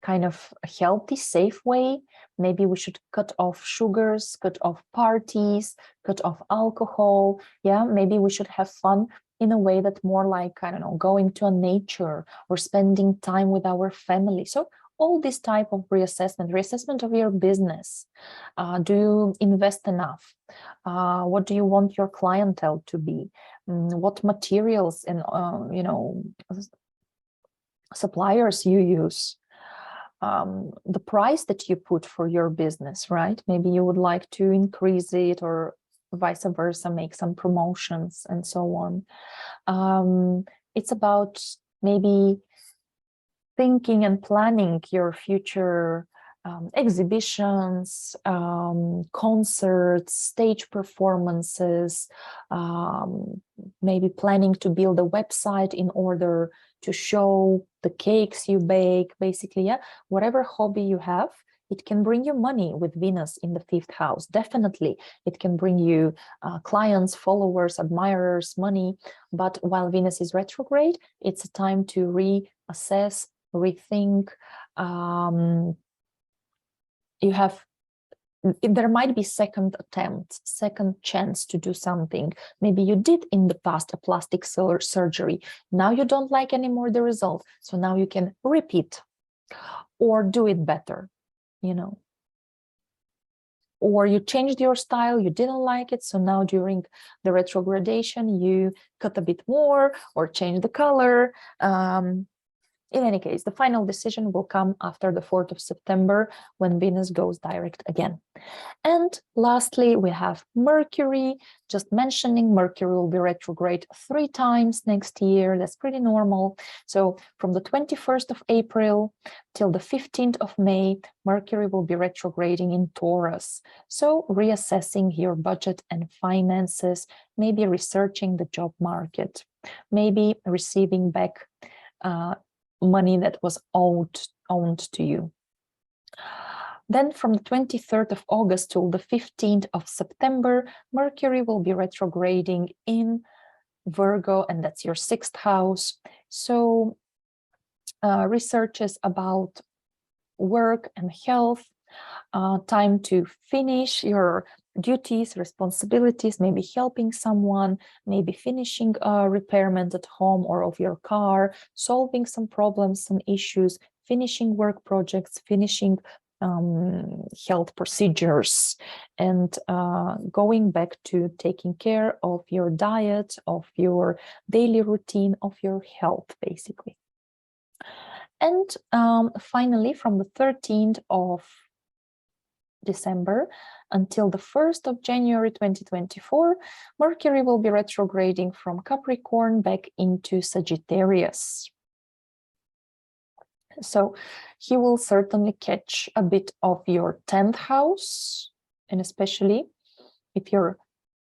kind of a healthy, safe way? Maybe we should cut off sugars, cut off parties, cut off alcohol. Yeah, maybe we should have fun in a way that more like, I don't know, going to a nature or spending time with our family. So all this type of reassessment of your business. Do you invest enough? What do you want your clientele to be? What materials and you know, suppliers you use? The price that you put for your business, right? Maybe you would like to increase it, or vice versa, make some promotions and so on. It's about maybe thinking and planning your future exhibitions, concerts, stage performances, maybe planning to build a website in order to show the cakes you bake, basically. Yeah, whatever hobby you have, it can bring you money with Venus in the 5th house. Definitely, it can bring you clients, followers, admirers, money. But while Venus is retrograde, it's a time to reassess, rethink. There might be second attempt, second chance to do something. Maybe you did in the past a plastic surgery. Now you don't like anymore the result. So now you can repeat or do it better, you know. Or you changed your style, you didn't like it. So now during the retrogradation, you cut a bit more or change the color. In any case, the final decision will come after the 4th of September when Venus goes direct again. And lastly, we have Mercury. Just mentioning, Mercury will be retrograde 3 times next year. That's pretty normal. So from the 21st of April till the 15th of May, Mercury will be retrograding in Taurus. So reassessing your budget and finances, maybe researching the job market, maybe receiving back money that was owned to you. Then from the 23rd of August till the 15th of September, Mercury will be retrograding in Virgo, and that's your 6th house. So researches about work and health, time to finish your duties, responsibilities, maybe helping someone, maybe finishing a repairment at home or of your car, solving some problems, some issues, finishing work projects, finishing health procedures, and going back to taking care of your diet, of your daily routine, of your health, basically. And finally, from the 13th of December until the 1st of January 2024, Mercury will be retrograding from Capricorn back into Sagittarius. So he will certainly catch a bit of your 10th house, and especially if your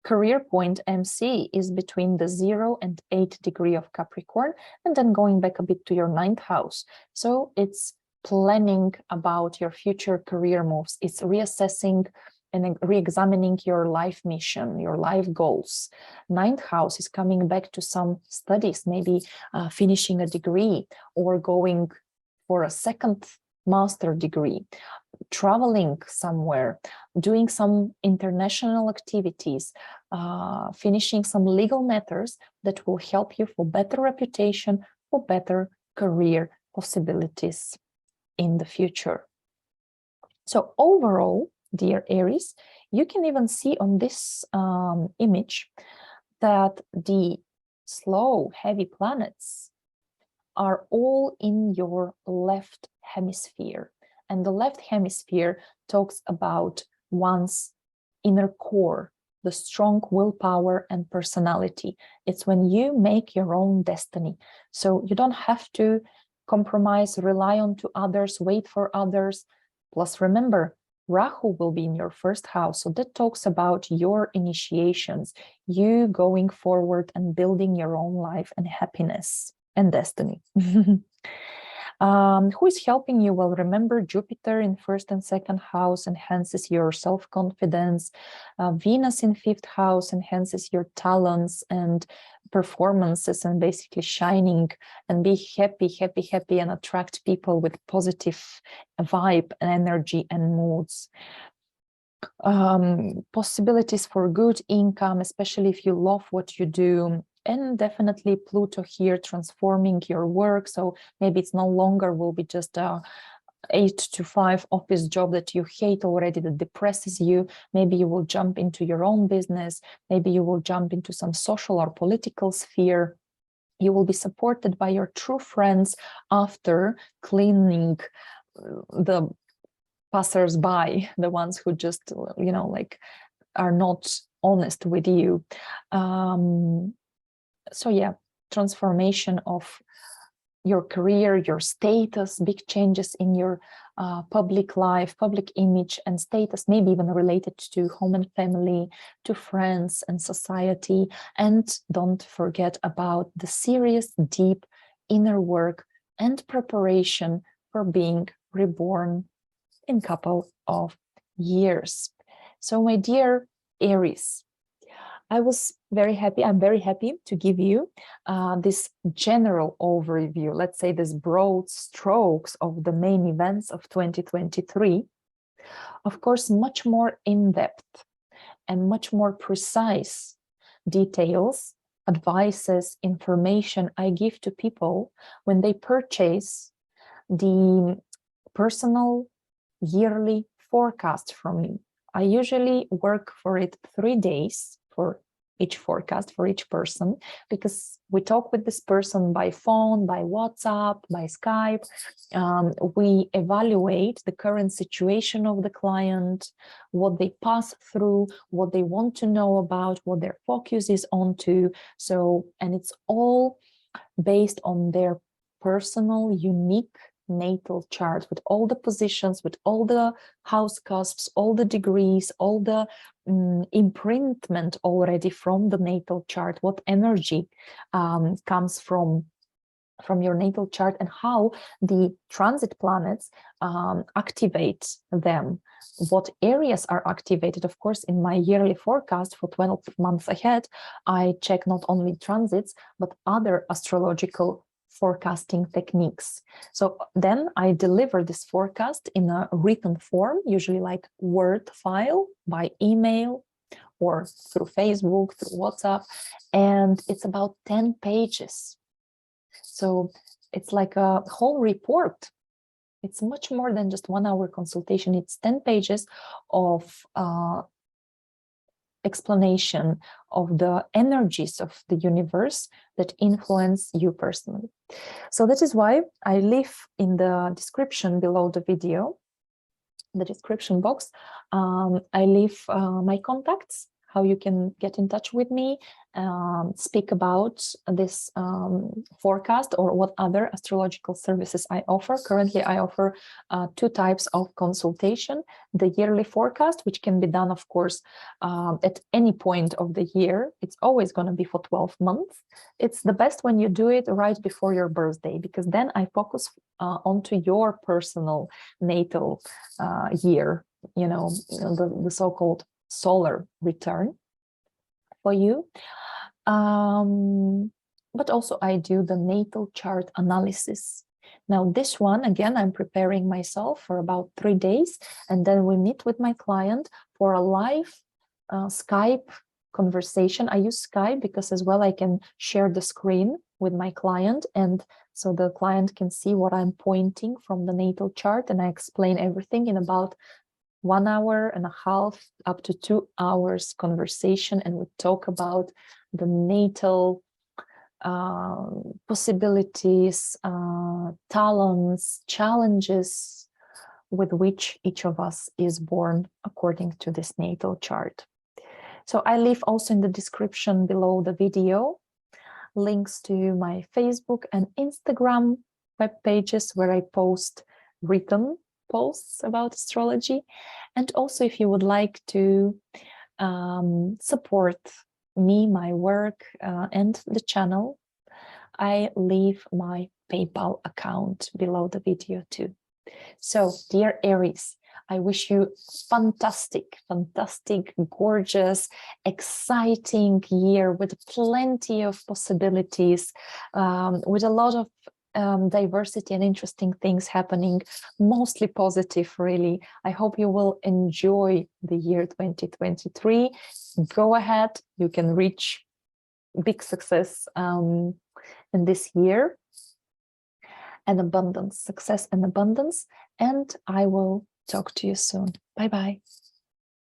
career point MC is between the 0 and 8 degree of Capricorn, and then going back a bit to your 9th house. So it's planning about your future career moves. It's reassessing and re-examining your life mission, your life goals. 9th house is coming back to some studies, maybe finishing a degree or going for a second master degree, traveling somewhere, doing some international activities, finishing some legal matters that will help you for better reputation, for better career possibilities in the future. So overall, dear Aries, you can even see on this image that the slow, heavy planets are all in your left hemisphere. And the left hemisphere talks about one's inner core, the strong willpower and personality. It's when you make your own destiny. So you don't have to compromise, rely on to others, wait for others. Plus, remember, Rahu will be in your first house. So that talks about your initiations, you going forward and building your own life and happiness and destiny. Who is helping you? Well, remember, Jupiter in first and second house enhances your self-confidence. Venus in fifth house enhances your talents and performances and basically shining and be happy, happy, happy, and attract people with positive vibe and energy and moods. Possibilities for good income, especially if you love what you do. And definitely Pluto here transforming your work. So maybe it's no longer will be just a 8 to 5 office job that you hate already, that depresses you. Maybe you will jump into your own business. Maybe you will jump into some social or political sphere. You will be supported by your true friends after cleaning the passers-by, the ones who just, you know, like are not honest with you. So yeah, transformation of your career, your status, big changes in your public life, public image and status, maybe even related to home and family, to friends and society. And don't forget about the serious, deep inner work and preparation for being reborn in a couple of years. So my dear Aries, I was very happy, I'm very happy to give you this general overview, let's say this broad strokes of the main events of 2023. Of course, much more in-depth and much more precise details, advices, information I give to people when they purchase the personal yearly forecast from me. I usually work for it 3 days for each forecast for each person, because we talk with this person by phone, by WhatsApp, by Skype. We evaluate the current situation of the client, what they pass through, what they want to know about, what their focus is on to. So, and it's all based on their personal, unique natal chart with all the positions, with all the house cusps, all the degrees, all the imprintment already from the natal chart, what energy comes from your natal chart, and how the transit planets activate them, what areas are activated. Of course, in my yearly forecast for 12 months ahead, I check not only transits, but other astrological forecasting techniques. So then I deliver this forecast in a written form, usually like Word file by email or through Facebook, through WhatsApp, and it's about 10 pages. So it's like a whole report. It's much more than just 1 hour consultation. It's 10 pages of explanation of the energies of the universe that influence you personally. So that is why I leave in the description below the video, the description box, I leave my contacts. how you can get in touch with me, speak about this forecast or what other astrological services I offer. Currently, I offer 2 types of consultation: the yearly forecast, which can be done, of course, at any point of the year. It's always going to be for 12 months. It's the best when you do it right before your birthday, because then I focus onto your personal natal year, the so-called solar return for you. But also I do the natal chart analysis. Now this one, again, I'm preparing myself for about 3 days, and then we meet with my client for a live Skype conversation. I use Skype because as well I can share the screen with my client, and so the client can see what I'm pointing from the natal chart, and I explain everything in about 1 hour and a half up to 2 hours conversation, and we talk about the natal possibilities, talents, challenges with which each of us is born according to this natal chart. So I leave also in the description below the video links to my Facebook and Instagram web pages where I post written posts about astrology. And also, if you would like to support me, my work, and the channel, I leave my PayPal account below the video too. So, dear Aries, I wish you fantastic, gorgeous, exciting year with plenty of possibilities, with a lot of diversity and interesting things happening, mostly positive, really. I hope you will enjoy the year 2023. Go ahead, you can reach big success in this year, and abundance, success and abundance. And I will talk to you soon. Bye-bye.